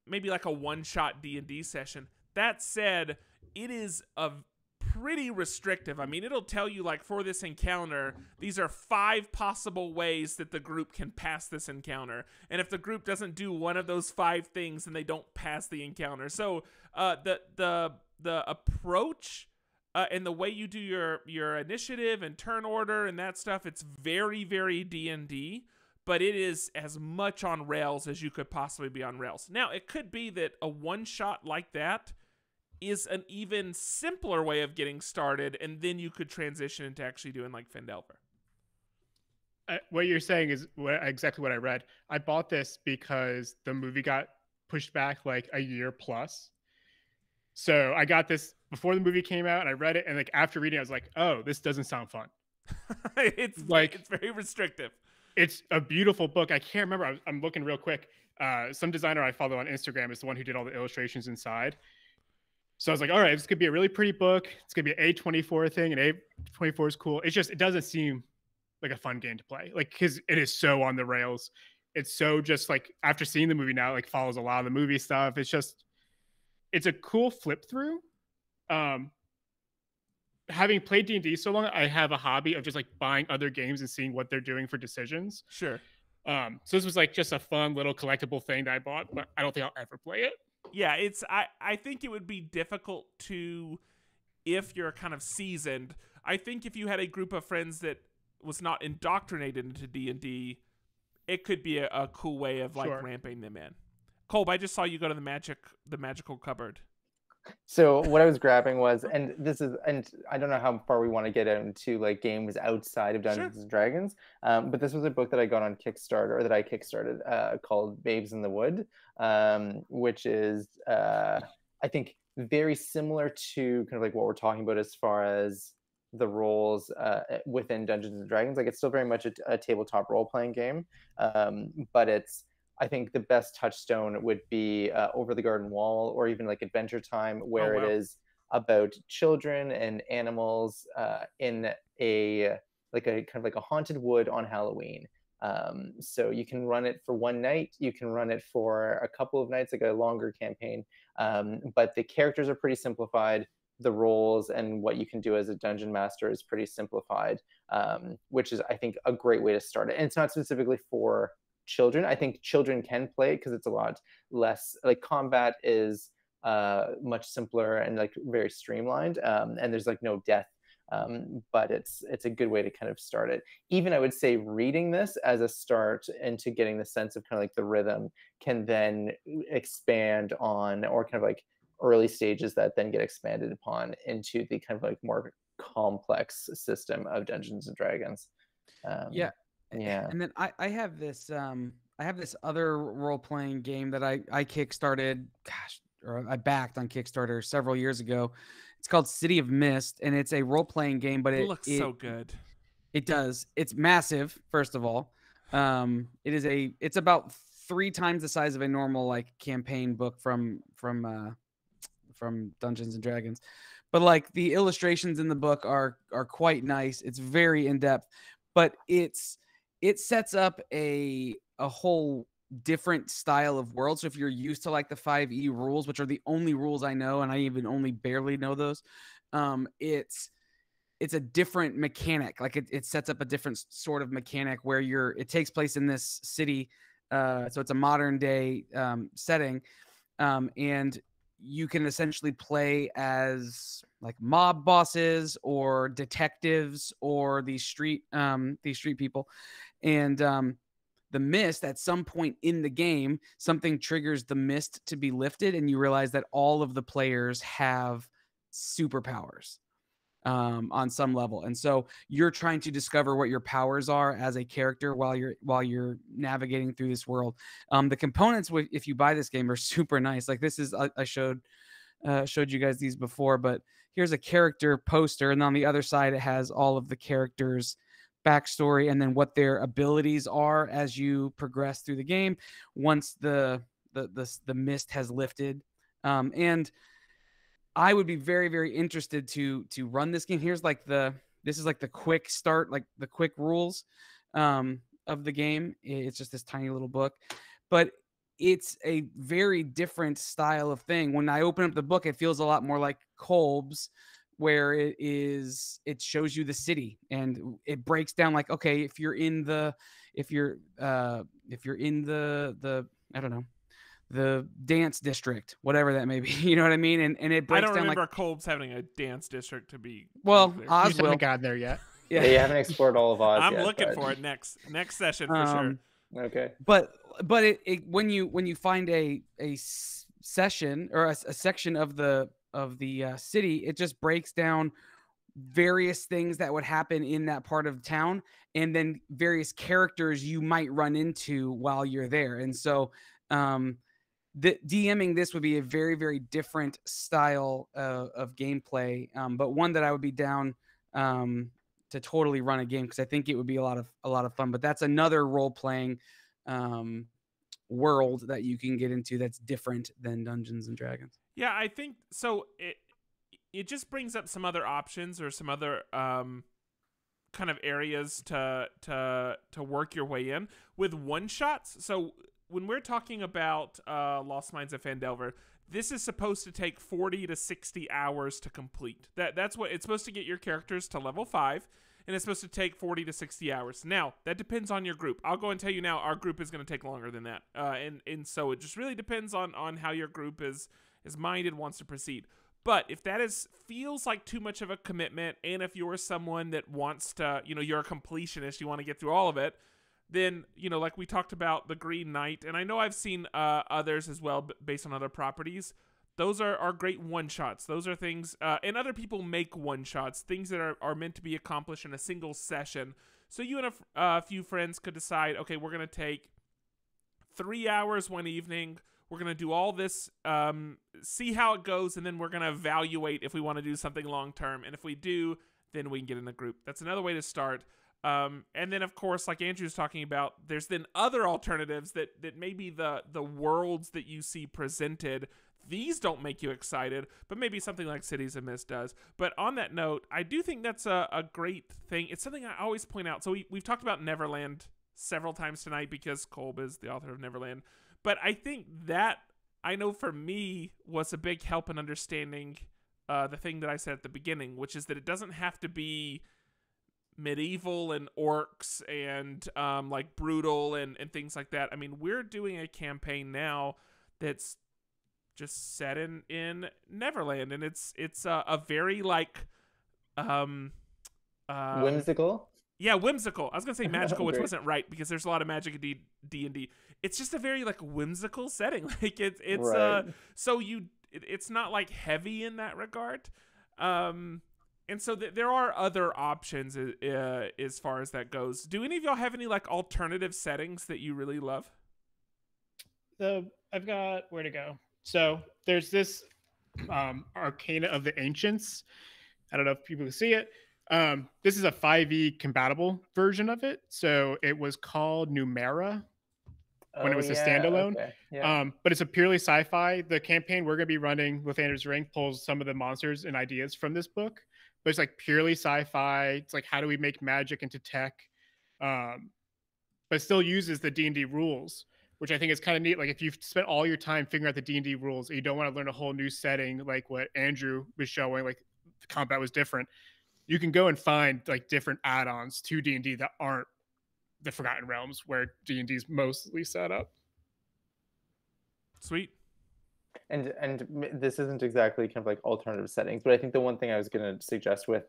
Maybe like a one-shot D&D session. That said, it is a pretty restrictive. I mean, it'll tell you like for this encounter, these are 5 possible ways that the group can pass this encounter. And if the group doesn't do one of those 5 things, then they don't pass the encounter. So the approach and the way you do your initiative and turn order and that stuff, it's very, very D&D. But it is as much on rails as you could possibly be on rails. Now, it could be that a one-shot like that is an even simpler way of getting started, and then you could transition into actually doing like Phandelver. What you're saying is exactly what I read. I bought this because the movie got pushed back like a year plus. So I got this before the movie came out, and I read it, and like after reading it, I was like, oh, this doesn't sound fun. It's very restrictive. It's a beautiful book. I can't remember. I'm looking real quick. Some designer I follow on Instagram is the one who did all the illustrations inside. So I was like, all right, this could be a really pretty book. It's going to be an A24 thing, and A24 is cool. It's just, it doesn't seem like a fun game to play. Like, because it is so on the rails. It's so just like, after seeing the movie now, like follows a lot of the movie stuff. It's just, it's a cool flip through. Having played D&D so long, I have a hobby of just like buying other games and seeing what they're doing for decisions. Sure. So this was like just a fun little collectible thing that I bought, but I don't think I'll ever play it. Yeah, I think it would be difficult to, if you're kind of seasoned. I think if you had a group of friends that was not indoctrinated into D&D, it could be a cool way of like ramping them in. Kolb, I just saw you go to the magical cupboard. So what I was grabbing was, and I don't know how far we want to get into like games outside of Dungeons and Dragons, but this was a book that I got on Kickstarter, or that I kickstarted, called Babes in the Wood, which is, I think, very similar to kind of like what we're talking about as far as the roles within Dungeons and Dragons. Like it's still very much a tabletop role-playing game, but it's I think the best touchstone would be Over the Garden Wall, or even like Adventure Time, where wow. it is about children and animals in a kind of like a haunted wood on Halloween. So you can run it for one night, you can run it for a couple of nights, like a longer campaign. But the characters are pretty simplified. The roles and what you can do as a dungeon master is pretty simplified, which is, I think, a great way to start it. And it's not specifically for children. I think children can play because it's a lot less, like, combat is much simpler and like very streamlined, and there's like no death, but it's a good way to kind of start it. Even I would say reading this as a start into getting the sense of kind of like the rhythm can then expand on, or kind of like early stages that then get expanded upon into the kind of like more complex system of Dungeons and Dragons. Yeah. Yeah. And then I have this other role playing game that I kickstarted, or I backed on Kickstarter several years ago. It's called City of Mist, and it's a role playing game, but It looks so good. It does. It's massive, first of all. It's about 3 times the size of a normal like campaign book from Dungeons and Dragons. But like the illustrations in the book are quite nice. It's very in depth, but it sets up a whole different style of world. So if you're used to like the 5e rules, which are the only rules I know, and I even only barely know those, it's a different mechanic. Like it sets up a different sort of mechanic where it takes place in this city. So it's a modern day setting, and you can essentially play as like mob bosses or detectives or these street people. And the mist, at some point in the game, something triggers the mist to be lifted, and you realize that all of the players have superpowers on some level. And so you're trying to discover what your powers are as a character while you're navigating through this world. The components, if you buy this game, are super nice. Like this is, I showed you guys these before, but here's a character poster, and on the other side it has all of the characters' backstory and then what their abilities are as you progress through the game once the mist has lifted. And I would be very, very interested to run this game. This is like the quick start, like the quick rules of the game. It's just this tiny little book, but it's a very different style of thing. When I open up the book, it feels a lot more like Kolb's, where it shows you the city and it breaks down like, okay, if you're in the I don't know, the dance district, whatever that may be, you know what I mean? And it breaks I don't down remember like Kolb's having a dance district to be well, clear. You just Oswell. haven't gotten there yet. Yeah, you haven't explored all of Oz I'm yet, looking but... for it next session for sure. Okay. But when you find a session or a section of the city, it just breaks down various things that would happen in that part of town, and then various characters you might run into while you're there. And so the DMing this would be a very, very different style of gameplay, but one that I would be down to totally run a game, because I think it would be a lot of fun. But that's another role playing world that you can get into that's different than Dungeons and Dragons. Yeah, I think so. It just brings up some other options or some other kind of areas to work your way in with one shots. So when we're talking about Lost Mines of Phandelver, this is supposed to take 40 to 60 hours to complete. That's what it's supposed to get your characters to level 5, and it's supposed to take 40 to 60 hours. Now, that depends on your group. I'll go and tell you now, our group is going to take longer than that. And so it just really depends on how your group is minded, wants to proceed. But if that feels like too much of a commitment, and if you're someone that wants to, you're a completionist, you want to get through all of it, then, like we talked about the Green Knight, and I know I've seen others as well based on other properties. Those are great one-shots. Those are things, and other people make one-shots, things that are meant to be accomplished in a single session. So you and a few friends could decide, okay, we're going to take 3 hours one evening. We're going to do all this, see how it goes, and then we're going to evaluate if we want to do something long-term. And if we do, then we can get in a group. That's another way to start. And then, of course, like Andrew's talking about, there's then other alternatives that maybe the worlds that you see presented, these don't make you excited, but maybe something like Cities of Mist does. But on that note, I do think that's a great thing. It's something I always point out. So we've talked about Neverland several times tonight because Kolb is the author of Neverland. But I think that, I know for me, was a big help in understanding the thing that I said at the beginning, which is that it doesn't have to be medieval and orcs and like brutal and things like that. I mean, we're doing a campaign now that's just set in Neverland, and it's a very like whimsical. Yeah, whimsical. I was gonna say magical, which Great. wasn't right because there's a lot of magic in D&D. It's just a very like whimsical setting. Like it's Right. so it's not like heavy in that regard. And so there are other options as far as that goes. Do any of y'all have any like alternative settings that you really love? So I've got where to go. So there's this Arcana of the Ancients. I don't know if people can see it. This is a 5e compatible version of it. So it was called Numera when it was a standalone. Okay. Yeah. But it's a purely sci-fi. The campaign we're going to be running with Anders Ring pulls some of the monsters and ideas from this book, but it's like purely sci-fi. It's like, how do we make magic into tech? But still uses the D&D rules, which I think is kind of neat. Like if you've spent all your time figuring out the D&D rules and you don't want to learn a whole new setting, like what Andrew was showing, like the combat was different, you can go and find like different add-ons to D&D that aren't the Forgotten Realms where D&D is mostly set up. Sweet. And this isn't exactly kind of like alternative settings, but I think the one thing I was going to suggest with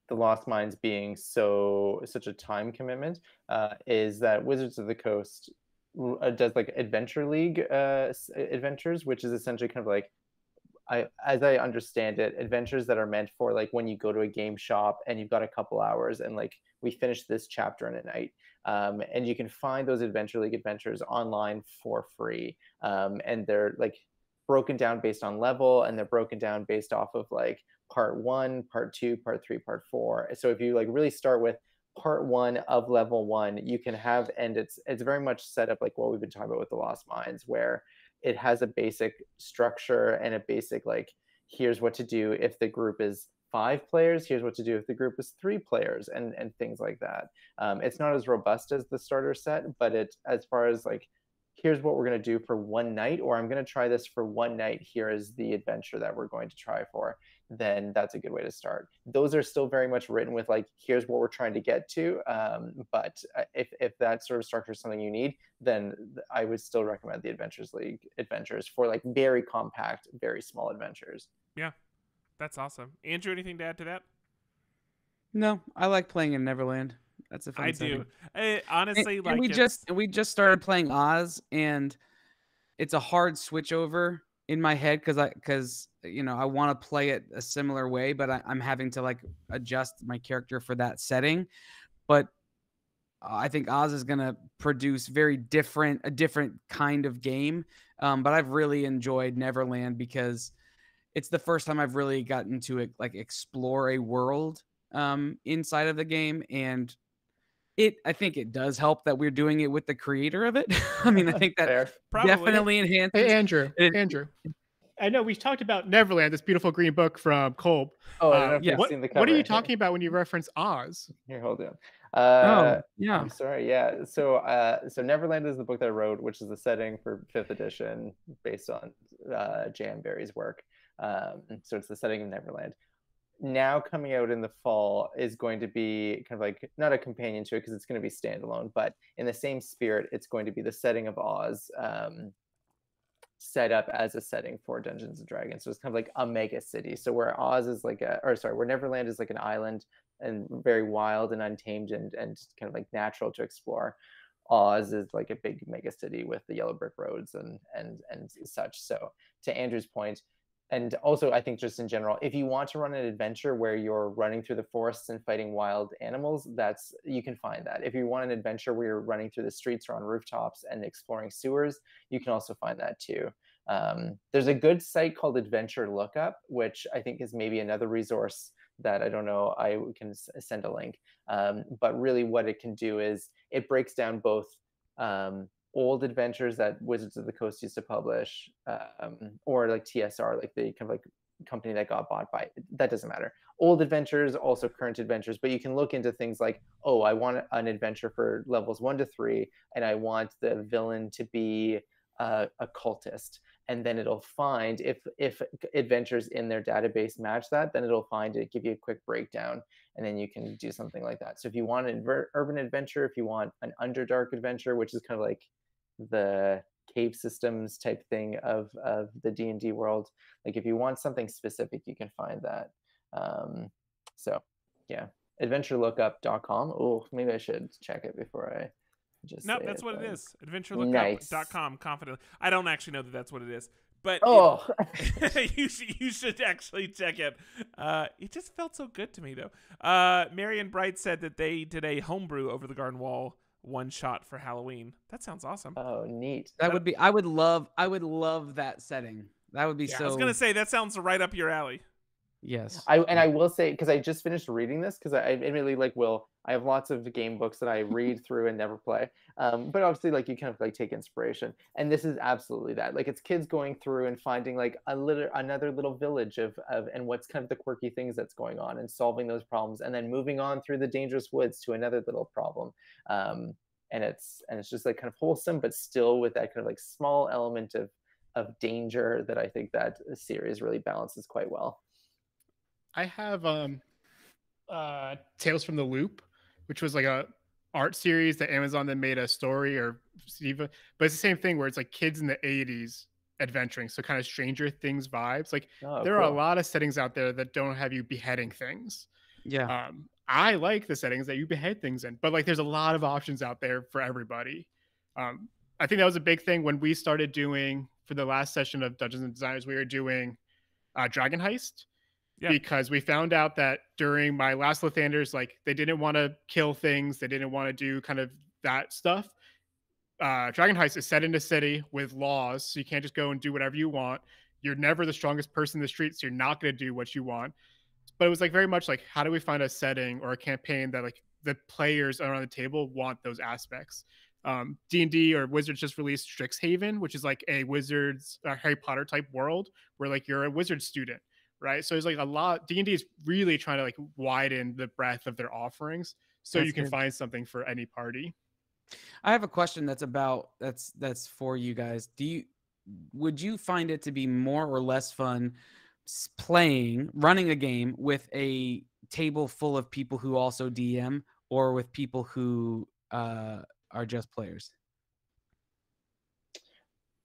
the Lost Mines being such a time commitment is that Wizards of the Coast does like Adventure League adventures, which is essentially kind of like, as I understand it, adventures that are meant for like when you go to a game shop and you've got a couple hours and like we finished this chapter in a night. And you can find those Adventure League adventures online for free. And they're like broken down based on level, and they're broken down based off of like part 1, part 2, part 3, part 4. So if you like really start with part 1 of level 1, you can have, and it's very much set up like what we've been talking about with the Lost Mines, where it has a basic structure and a basic like, here's what to do if the group is 5 players, here's what to do if the group is 3 players, and things like that. It's not as robust as the starter set, but it, as far as like, here's what we're going to do for one night, or I'm going to try this for one night, here is the adventure that we're going to try for, then that's a good way to start. Those are still very much written with like, here's what we're trying to get to. But if that sort of structure is something you need, then I would still recommend the Adventures League adventures for like very compact, very small adventures. Yeah, that's awesome. Andrew, anything to add to that? No, I like playing in Neverland. That's a fun I setting. do. Honestly, And like we just started playing Oz, and it's a hard switch over in my head because you know I want to play it a similar way, but I'm having to like adjust my character for that setting. But I think Oz is gonna produce a different kind of game. But I've really enjoyed Neverland because it's the first time I've really gotten to like explore a world inside of the game, and I think it does help that we're doing it with the creator of it. I mean, I think that Fair. Probably. definitely enhances. Hey, Andrew. it. Andrew. I know we've talked about Neverland, this beautiful green book from Kolb. Oh, I don't know if yeah. you've seen the cover. What are you talking about when you reference Oz? Here, hold on. Oh, yeah. I'm sorry. Yeah. So Neverland is the book that I wrote, which is the setting for 5th edition based on Jan Berry's work. So it's the setting of Neverland. Now coming out in the fall is going to be kind of like not a companion to it because it's going to be standalone, but in the same spirit, it's going to be the setting of Oz set up as a setting for Dungeons and Dragons. So it's kind of like a mega city. So where Oz is like where Neverland is like an island and very wild and untamed and kind of like natural to explore, Oz is like a big mega city with the yellow brick roads and such. So to Andrew's point, and also I think just in general, if you want to run an adventure where you're running through the forests and fighting wild animals, you can find that. If you want an adventure where you're running through the streets or on rooftops and exploring sewers, you can also find that too. There's a good site called Adventure Lookup, which I think is maybe another resource that I don't know. I can send a link. But really, what it can do is it breaks down both old adventures that Wizards of the Coast used to publish, or like TSR, like the kind of like company that got bought by. That doesn't matter. Old adventures, also current adventures, but you can look into things like, oh, I want an adventure for levels 1 to 3, and I want the villain to be a cultist. And then it'll find if adventures in their database match that, then it'll find it, give you a quick breakdown, and then you can do something like that. So if you want an urban adventure, if you want an Underdark adventure, which is kind of like the cave systems type thing of the D&D world, like if you want something specific, you can find that. So yeah, adventurelookup.com. Oh, maybe I should check it before I just Nope, say that's it, what but... it is. Nice. Adventurelookup.com confidently. I don't actually know that that's what it is, but Oh, you should actually check it. It just felt so good to me though. Marion Bright said that they did a homebrew over the garden wall one shot for Halloween. That sounds awesome. oh, neat. That would be. I would love that setting. That would be Yeah, so. I was gonna say that sounds right up your alley. Yes. I will say, because I just finished reading this, because I admittedly I have lots of game books that I read through and never play, but obviously like you kind of like take inspiration, and this is absolutely that. Like it's kids going through and finding like another little village of and what's kind of the quirky things that's going on, and solving those problems, and then moving on through the dangerous woods to another little problem, and it's just like kind of wholesome, but still with that kind of like small element of danger that I think that series really balances quite well. I have Tales from the Loop, which was like a art series that Amazon then made a story or Siva, but it's the same thing where it's like kids in the 80s adventuring, so kind of Stranger Things vibes. Like there are a lot of settings out there that don't have you beheading things. Yeah. I like the settings that you behead things in, but like there's a lot of options out there for everybody. I think that was a big thing when we started doing, for the last session of Dungeons and Designers, we were doing Dragon Heist. Yeah. Because we found out that during my last Lathanders, like they didn't want to kill things, they didn't want to do kind of that stuff. Dragon Heist is set in a city with laws, so you can't just go and do whatever you want. You're never the strongest person in the street, so you're not going to do what you want. But it was like very much like, how do we find a setting or a campaign that like the players around the table want those aspects? D&D or Wizards just released Strixhaven, which is like a Wizards Harry Potter type world where like you're a wizard student. Right. So it's like a lot. D&D is really trying to like widen the breadth of their offerings so you can find something for any party. I have a question that's for you guys. Would you find it to be more or less fun running a game with a table full of people who also DM, or with people who are just players?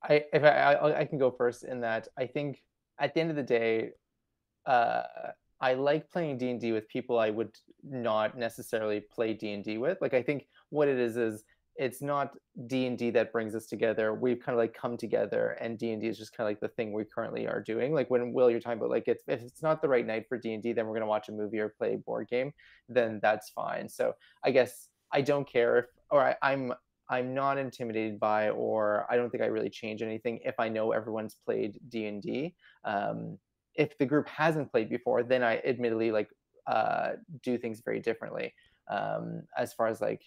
I can go first in that. I think at the end of the day, I like playing D&D with people I would not necessarily play D&D with. Like I think what it is it's not D&D that brings us together. We've kind of like come together, and D&D is just kind of like the thing we currently are doing. Like when Will, you're talking about like if it's not the right night for D&D, then we're gonna watch a movie or play a board game, then that's fine. So I guess I don't care if, or I'm not intimidated by, or I don't think I really change anything if I know everyone's played D&D. If the group hasn't played before, then I admittedly like do things very differently, as far as like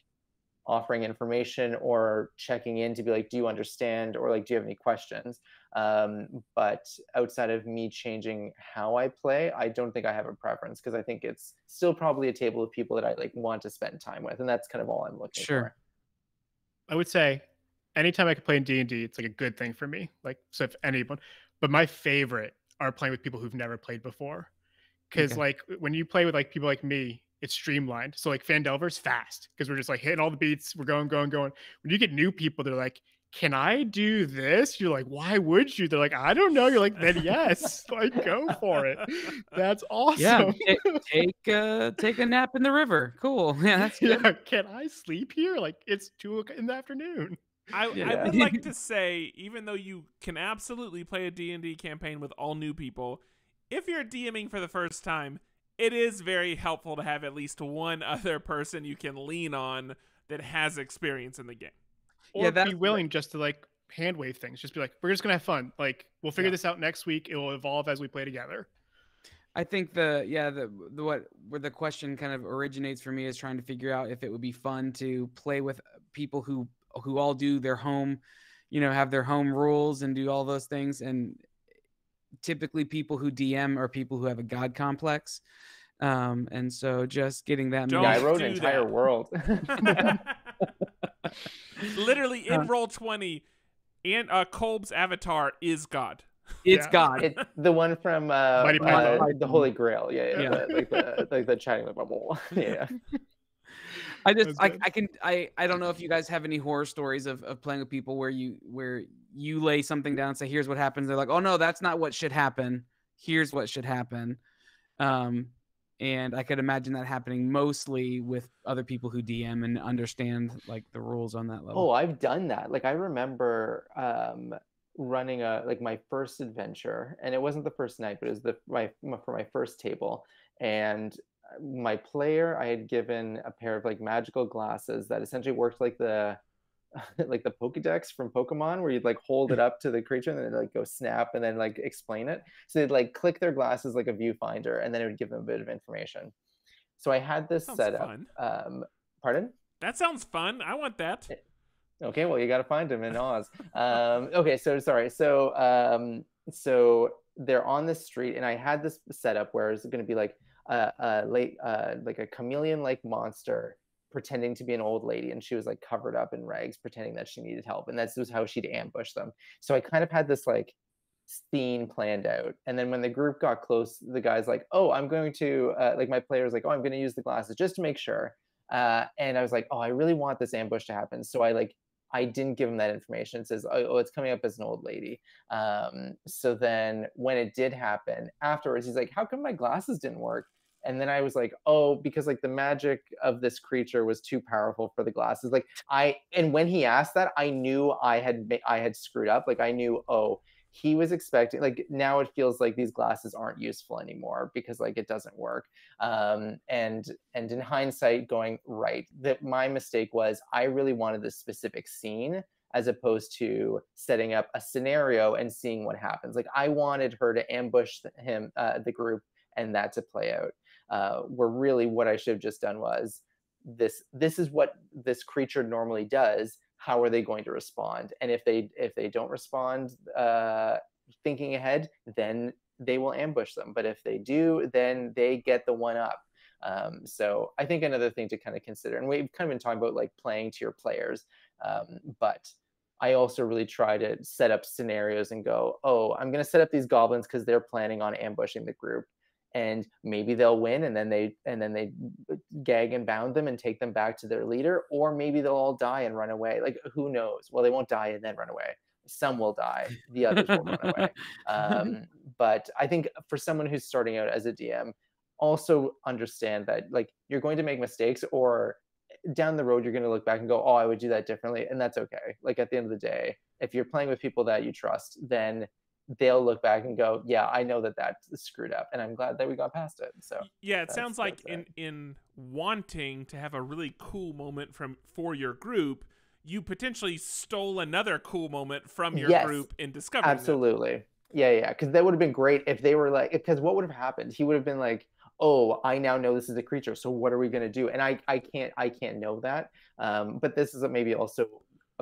offering information or checking in to be like, do you understand, or like, do you have any questions? But outside of me changing how I play, I don't think I have a preference, because I think it's still probably a table of people that I like want to spend time with, and that's kind of all I'm looking for. I would say anytime I can play in D&D, it's like a good thing for me. Like, so if anyone, but my favorite are playing with people who've never played before. Because like when you play with like people like me, it's streamlined. So like Fandelver's fast because we're just like hitting all the beats. We're going. When you get new people, they're like, can I do this? You're like, why would you? They're like, I don't know. You're like, then yes, like go for it. That's awesome. Yeah, take a nap in the river. Cool. Yeah, that's good. Yeah, can I sleep here? Like it's 2:00 in the afternoon. I would like to say, even though you can absolutely play a D&D campaign with all new people, if you're DMing for the first time, it is very helpful to have at least one other person you can lean on that has experience in the game. Or be willing just to like hand wave things. Just be like, we're just gonna have fun. Like we'll figure this out next week. It will evolve as we play together. I think the what where the question kind of originates for me is trying to figure out if it would be fun to play with people who all do their home, have their home rules and do all those things. And typically people who DM are people who have a god complex. And so just getting that Don't Yeah, I mix. wrote an do entire that. world. Literally in Roll20, and Kolb's avatar is God. It's Yeah. God. It's the one from Mighty Python. the Holy Grail. Yeah, yeah. Yeah. The chatting the bubble. Yeah. I just That's I good. can I don't know if you guys have any horror stories of playing with people where you lay something down and say, here's what happens. They're like, oh no, that's not what should happen. Here's what should happen. And I could imagine that happening mostly with other people who DM and understand like the rules on that level. Oh, I've done that. Like I remember running my first adventure, and it wasn't the first night, but it was for my first table. And my player, I had given a pair of like magical glasses that essentially worked like the like the Pokédex from Pokemon, where you'd like hold it up to the creature and then it'd like go snap and then like explain it. So they'd like click their glasses like a viewfinder, and then it would give them a bit of information. So I had this Sounds set up. fun. Pardon? That sounds fun. I want that. Okay, well you got to find him in Oz. Okay, so sorry. So they're on the street, and I had this setup where it's going to be like like a chameleon-like monster pretending to be an old lady, and she was like covered up in rags, pretending that she needed help, and that's was how she'd ambush them. So I kind of had this like scene planned out, and then when the group got close, the guy's like, "Oh, I'm going to like my player was like, oh, I'm going to use the glasses just to make sure." And I was like, "Oh, I really want this ambush to happen," so I didn't give him that information. It says, oh, it's coming up as an old lady. So then when it did happen afterwards, he's like, how come my glasses didn't work? And then I was like, oh, because like the magic of this creature was too powerful for the glasses. And when he asked that, I knew I had screwed up. Like I knew, oh, he was expecting, like now it feels like these glasses aren't useful anymore because like it doesn't work. And in hindsight, going right, that my mistake was I really wanted this specific scene as opposed to setting up a scenario and seeing what happens. Like I wanted her to ambush the group, and that to play out. Where really what I should have just done was this is what this creature normally does. How are they going to respond? And if they don't respond thinking ahead, then they will ambush them. But if they do, then they get the one up. So I think another thing to kind of consider, and we've kind of been talking about like playing to your players, but I also really try to set up scenarios and go, oh, I'm going to set up these goblins because they're planning on ambushing the group. And maybe they'll win, and then they gag and bound them and take them back to their leader, or maybe they'll all die and run away. Like who knows? Well, they won't die and then run away. Some will die, the others will run away. But I think for someone who's starting out as a DM, also understand that like you're going to make mistakes, or down the road you're going to look back and go, oh, I would do that differently, and that's okay. Like at the end of the day, if you're playing with people that you trust, then they'll look back and go, yeah, I know that that's screwed up, and I'm glad that we got past it. So yeah, it sounds like in wanting to have a really cool moment for your group, you potentially stole another cool moment from your group in discovering absolutely them. Yeah, because that would have been great if they were like, because what would have happened? He would have been like, oh, I now know this is a creature, so what are we going to do? And I can't know that. But this is maybe also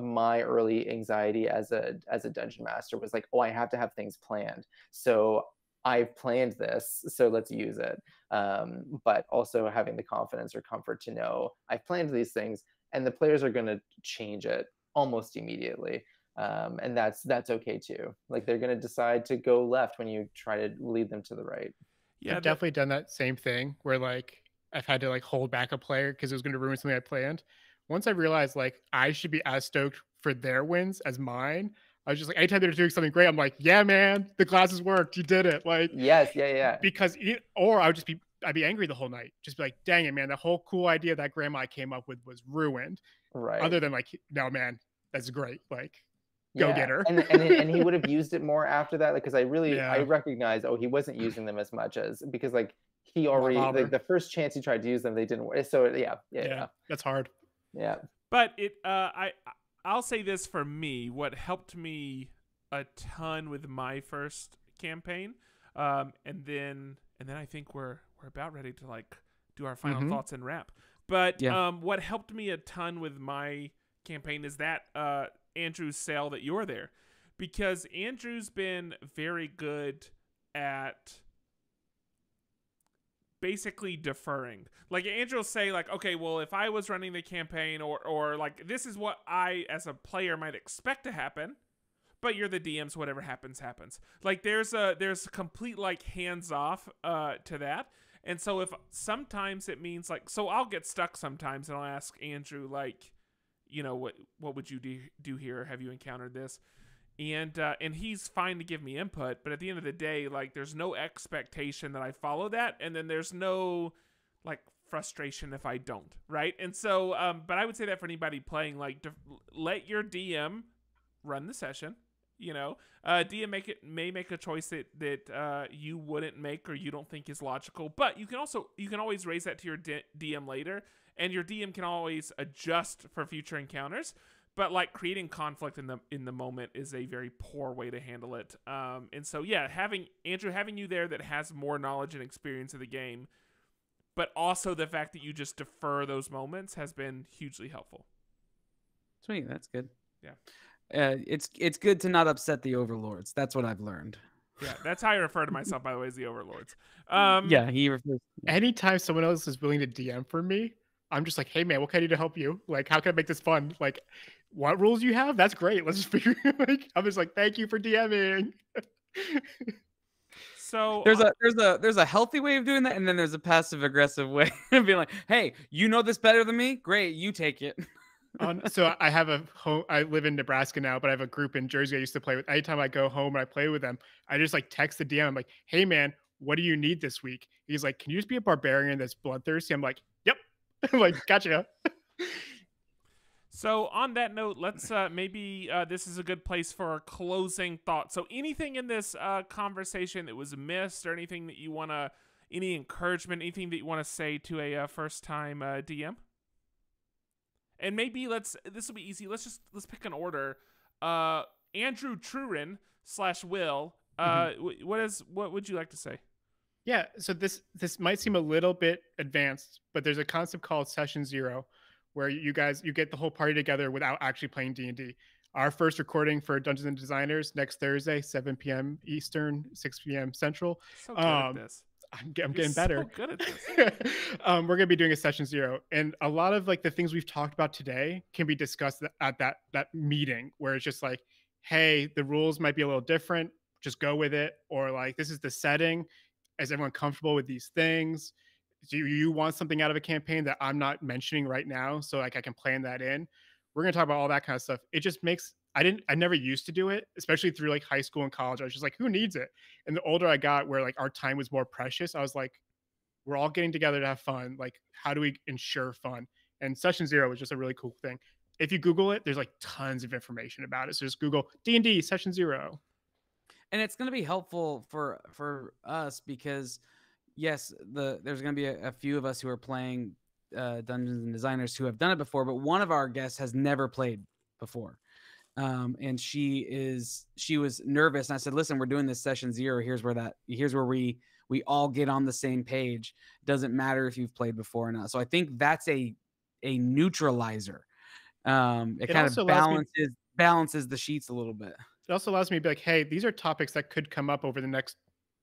my early anxiety as a dungeon master was like, oh, I have to have things planned. So I've planned this, so let's use it. But also having the confidence or comfort to know I've planned these things, and the players are going to change it almost immediately. And that's okay too. Like they're going to decide to go left when you try to lead them to the right. Yeah, I've definitely done that same thing where like I've had to like hold back a player because it was going to ruin something I planned. Once I realized like I should be as stoked for their wins as mine, I was just like, anytime they're doing something great, I'm like, yeah, man, the glasses worked. You did it. Like, yes, yeah. Because or I'd be angry the whole night. Just be like, dang it, man, the whole cool idea that grandma came up with was ruined. Right. Other than like, no, man, that's great. Like, go get her. and he would have used it more after that. Like, because I recognize, oh, he wasn't using them as much as, because like he already, like the first chance he tried to use them, they didn't work. So yeah. That's hard. Yeah. But I'll say this for me, what helped me a ton with my first campaign, and then and then I think we're about ready to like do our final Mhm. thoughts and wrap. But Yeah. what helped me a ton with my campaign is that Andrew's sale that you're there, because Andrew's been very good at basically deferring. Like Andrew will say like, okay, well, if I was running the campaign or like this is what I as a player might expect to happen, but you're the DMs, whatever happens happens. Like there's a complete like hands off to that. And so if sometimes it means like, so I'll get stuck sometimes and I'll ask Andrew like, you know, what would you do here? Have you encountered this? And he's fine to give me input, but at the end of the day, like there's no expectation that I follow that, and then there's no like frustration if I don't, right? And so, but I would say that for anybody playing, like let your DM run the session. You know, DM may make a choice that you wouldn't make or you don't think is logical, but you can always raise that to your DM later, and your DM can always adjust for future encounters. But like creating conflict in the moment is a very poor way to handle it. And so yeah, having you there that has more knowledge and experience of the game, but also the fact that you just defer those moments has been hugely helpful. Sweet, that's good. Yeah. It's good to not upset the overlords. That's what I've learned. Yeah, that's how I refer to myself, by the way, as the overlords. Yeah, he refers. Anytime someone else is willing to DM for me, I'm just like, hey man, what can I do to help you? Like, how can I make this fun? Like, what rules you have? That's great. Let's just figure. Like, I'm just like, thank you for DMing. So there's a healthy way of doing that, and then there's a passive aggressive way of being like, hey, you know this better than me? Great, you take it. So I have a home. I live in Nebraska now, but I have a group in Jersey I used to play with. Anytime I go home and I play with them, I just like text the DM. I'm like, hey man, what do you need this week? He's like, can you just be a barbarian that's bloodthirsty? I'm like, yep. I'm like, gotcha. So on that note, let's maybe this is a good place for a closing thought. So anything in this conversation that was missed, or anything that you want to, any encouragement, anything that you want to say to a first-time DM? And maybe this will be easy. Let's pick an order. Andrew Trurin / Will. What would you like to say? Yeah, so this might seem a little bit advanced, but there's a concept called Session Zero, where you get the whole party together without actually playing D&D. Our first recording for Dungeons and Designers next Thursday, 7 p.m. Eastern, 6 p.m. Central. So good at this. I'm getting better. So good at this. We're gonna be doing a Session Zero, and a lot of like the things we've talked about today can be discussed at that meeting, where it's just like, hey, the rules might be a little different, just go with it, or like this is the setting. Is everyone comfortable with these things? Do you want something out of a campaign that I'm not mentioning right now, so like I can plan that in? We're gonna talk about all that kind of stuff. It just makes I never used to do it, especially through like high school and college. I was just like, who needs it? And the older I got, where like our time was more precious, I was like, we're all getting together to have fun. Like, how do we ensure fun? And Session Zero was just a really cool thing. If you Google it, there's like tons of information about it. So just Google D&D Session Zero. And it's going to be helpful for us because, yes, there's going to be a few of us who are playing Dungeons and Designers who have done it before, but one of our guests has never played before. And she was nervous. And I said, listen, we're doing this Session Zero. Here's where we all get on the same page. Doesn't matter if you've played before or not. So I think that's a neutralizer. It kind of balances the sheets a little bit. It also allows me to be like, hey, these are topics that could come up over the next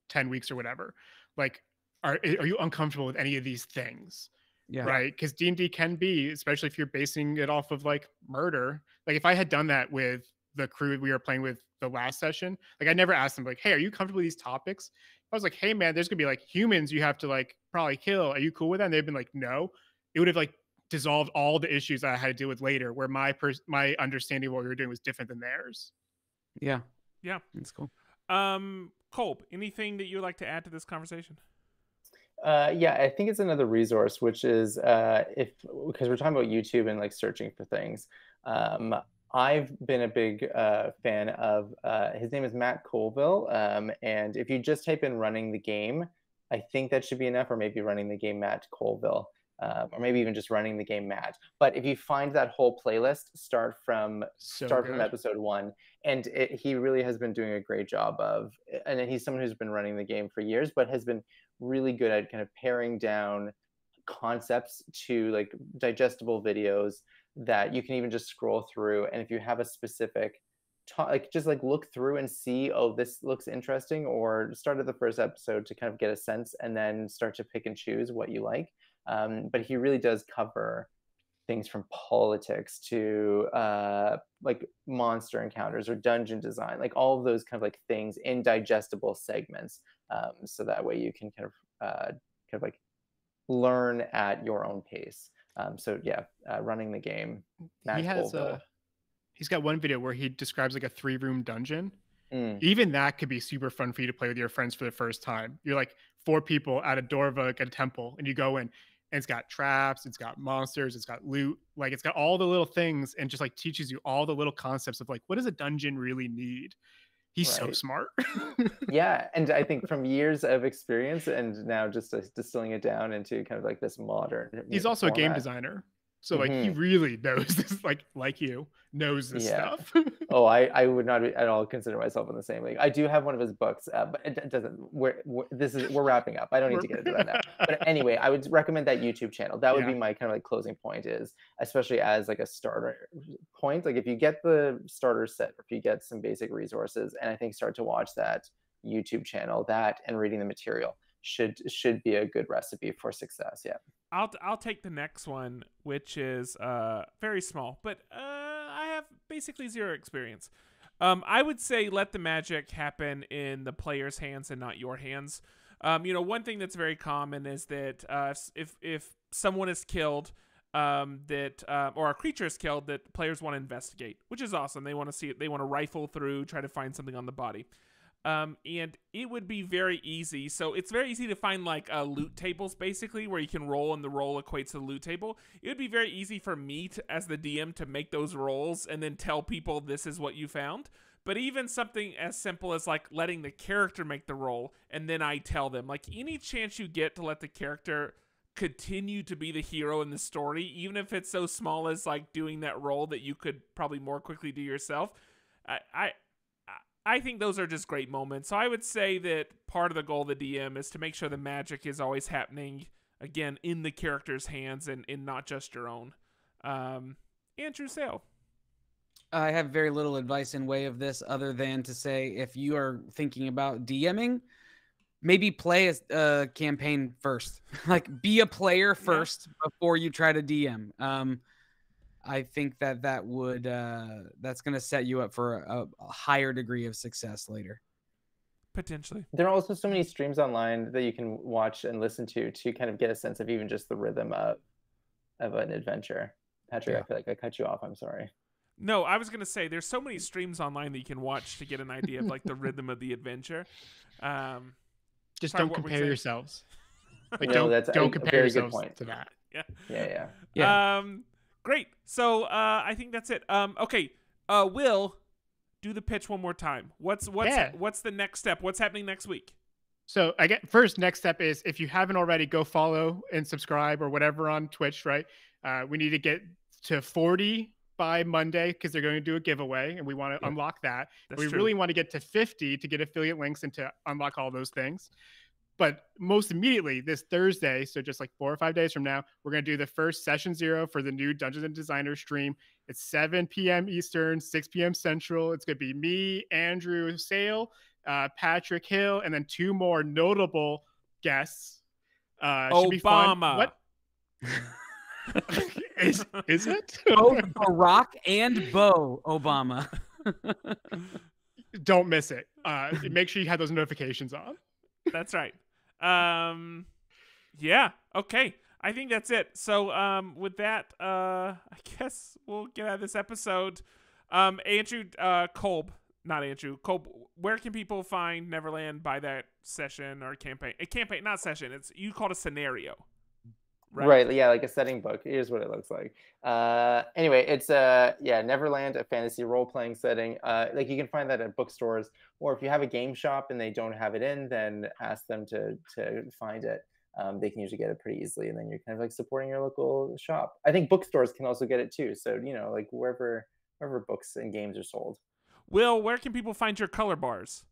10 weeks or whatever. Like, are you uncomfortable with any of these things? Yeah. Right. Because D&D can be, especially if you're basing it off of like murder. Like if I had done that with the crew we were playing with the last session, like I never asked them like, hey, are you comfortable with these topics? I was like, hey man, there's gonna be like humans you have to like probably kill. Are you cool with that? And they've been like, no. It would have like dissolved all the issues that I had to deal with later, where my understanding of what we were doing was different than theirs. Yeah. Yeah. That's cool. Kolb, anything that you would like to add to this conversation? Yeah, I think it's another resource, which is because we're talking about YouTube and like searching for things. I've been a big fan of his name is Matt Colville, and if you just type in "running the game," I think that should be enough, or maybe "running the game Matt Colville," or maybe even just "running the game Matt." But if you find that whole playlist, start from episode 1, and he really has been doing a great job of, and he's someone who's been running the game for years, but has been really good at kind of paring down concepts to like digestible videos that you can even just scroll through. And if you have a specific like just like look through and see, oh, this looks interesting, or start at the first episode to kind of get a sense and then start to pick and choose what you like. But he really does cover things from politics to like monster encounters or dungeon design, like all of those kind of like things in digestible segments. So that way you can kind of like learn at your own pace. So yeah, running the game. Matt He has Colville. he's got one video where he describes like a 3-room dungeon. Mm. Even that could be super fun for you to play with your friends for the first time. You're like 4 people at a door of a temple, and you go in, and it's got traps, it's got monsters, it's got loot, like it's got all the little things, and just like teaches you all the little concepts of like, what does a dungeon really need? He's so Right. smart. Yeah, and I think from years of experience and now just distilling it down into kind of like this modern He's also a game format. designer, so like he Mhm. really knows this, like you knows this Yeah. stuff. Oh, I would not at all consider myself in the same league. I do have one of his books, but it doesn't. We're wrapping up. I don't need to get into that now. But anyway, I would recommend that YouTube channel. That would be Yeah. my kind of like closing point, is especially as like a starter point. Like if you get the starter set, or if you get some basic resources, and I think start to watch that YouTube channel, that and reading the material should be a good recipe for success. Yeah. I'll take the next one, which is very small, but I have basically zero experience. I would say let the magic happen in the player's hands and not your hands. One thing that's very common is that if someone is killed, or a creature is killed, that players want to investigate, which is awesome. They want to see it. They want to rifle through, try to find something on the body. And it would be very easy. So it's very easy to find like loot tables, basically, where you can roll and the roll equates to the loot table. It would be very easy for me as the DM to make those rolls and then tell people this is what you found. But even something as simple as like letting the character make the roll and then I tell them, like any chance you get to let the character continue to be the hero in the story, even if it's so small as like doing that roll that you could probably more quickly do yourself. I think those are just great moments. So I would say that part of the goal of the DM is to make sure the magic is always happening, again, in the character's hands and not just your own. Andrew Sale. I have very little advice in way of this other than to say, if you are thinking about DMing, maybe play a campaign first. Like be a player first before you try to DM. I think that would that's going to set you up for a higher degree of success later. Potentially. There are also so many streams online that you can watch and listen to kind of get a sense of even just the rhythm of an adventure. Patrick, I feel like I cut you off. I'm sorry. No, I was going to say there's so many streams online that you can watch to get an idea of like the rhythm of the adventure. Just sorry, don't compare yourselves. Like that's don't a compare very yourselves good point. to that. Yeah. Great. So I think that's it. Okay. Will, do the pitch one more time. What's the next step? What's happening next week? So I get first next step is, if you haven't already, go follow and subscribe or whatever on Twitch, right? We need to get to 40 by Monday because they're going to do a giveaway and we want to unlock that. We really want to get to 50 to get affiliate links and to unlock all those things. But most immediately this Thursday, so just like 4 or 5 days from now, we're going to do the first session 0 for the new Dungeons and Designers stream. It's 7 p.m. Eastern, 6 p.m. Central. It's going to be me, Andrew Sale, Patrick Hill, and then 2 more notable guests. Should be fun. What? is it? Both Barack and Bo Obama. Don't miss it. Make sure you have those notifications on. That's right. Yeah. Okay. I think that's it. So with that, I guess we'll get out of this episode. Andrew, Kolb, not Andrew, Kolb, where can people find Neverland, buy that session or campaign? A campaign, not session. It's, you called a scenario. Right. Yeah, like a setting book. Here's what it looks like. Anyway, it's Neverland, a fantasy role-playing setting. Like you can find that at bookstores, or if you have a game shop and they don't have it in, then ask them to find it. They can usually get it pretty easily, and then you're kind of like supporting your local shop. I think bookstores can also get it too. So like wherever books and games are sold. Will, where can people find your color bars?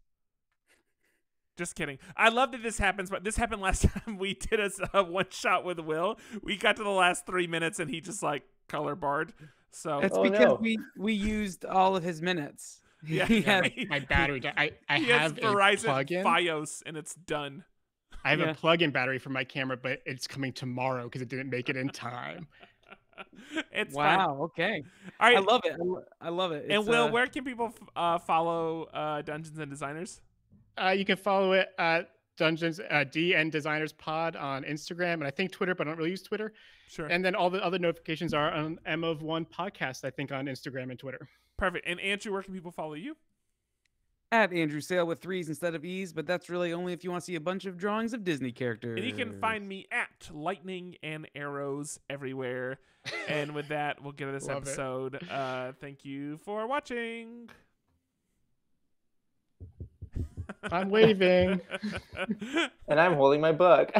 Just kidding. I love that this happens, but this happened last time we did a one shot with Will. We got to the last 3 minutes and he just like color barred. So That's Oh, because no. we used all of his minutes. Yeah, He had- My battery. I he has have a Verizon plug-in. Fios and it's done. I have Yeah. a plug-in battery for my camera, but it's coming tomorrow because it didn't make it in time. It's fine. wow. Okay. All right. I love it. I love it. And It's, Will, where can people follow Dungeons and Designers? You can follow it at Dungeons DN Designers Pod on Instagram and I think Twitter, but I don't really use Twitter. Sure. And then all the other notifications are on M of One Podcast, I think, on Instagram and Twitter. Perfect. And Andrew, where can people follow you? at Andrew Sale with 3s instead of E's, but that's really only if you want to see a bunch of drawings of Disney characters. And you can find me at Lightning and Arrows everywhere. And with that, we'll get to this Love it. episode. Thank you for watching. I'm waving. And I'm holding my book.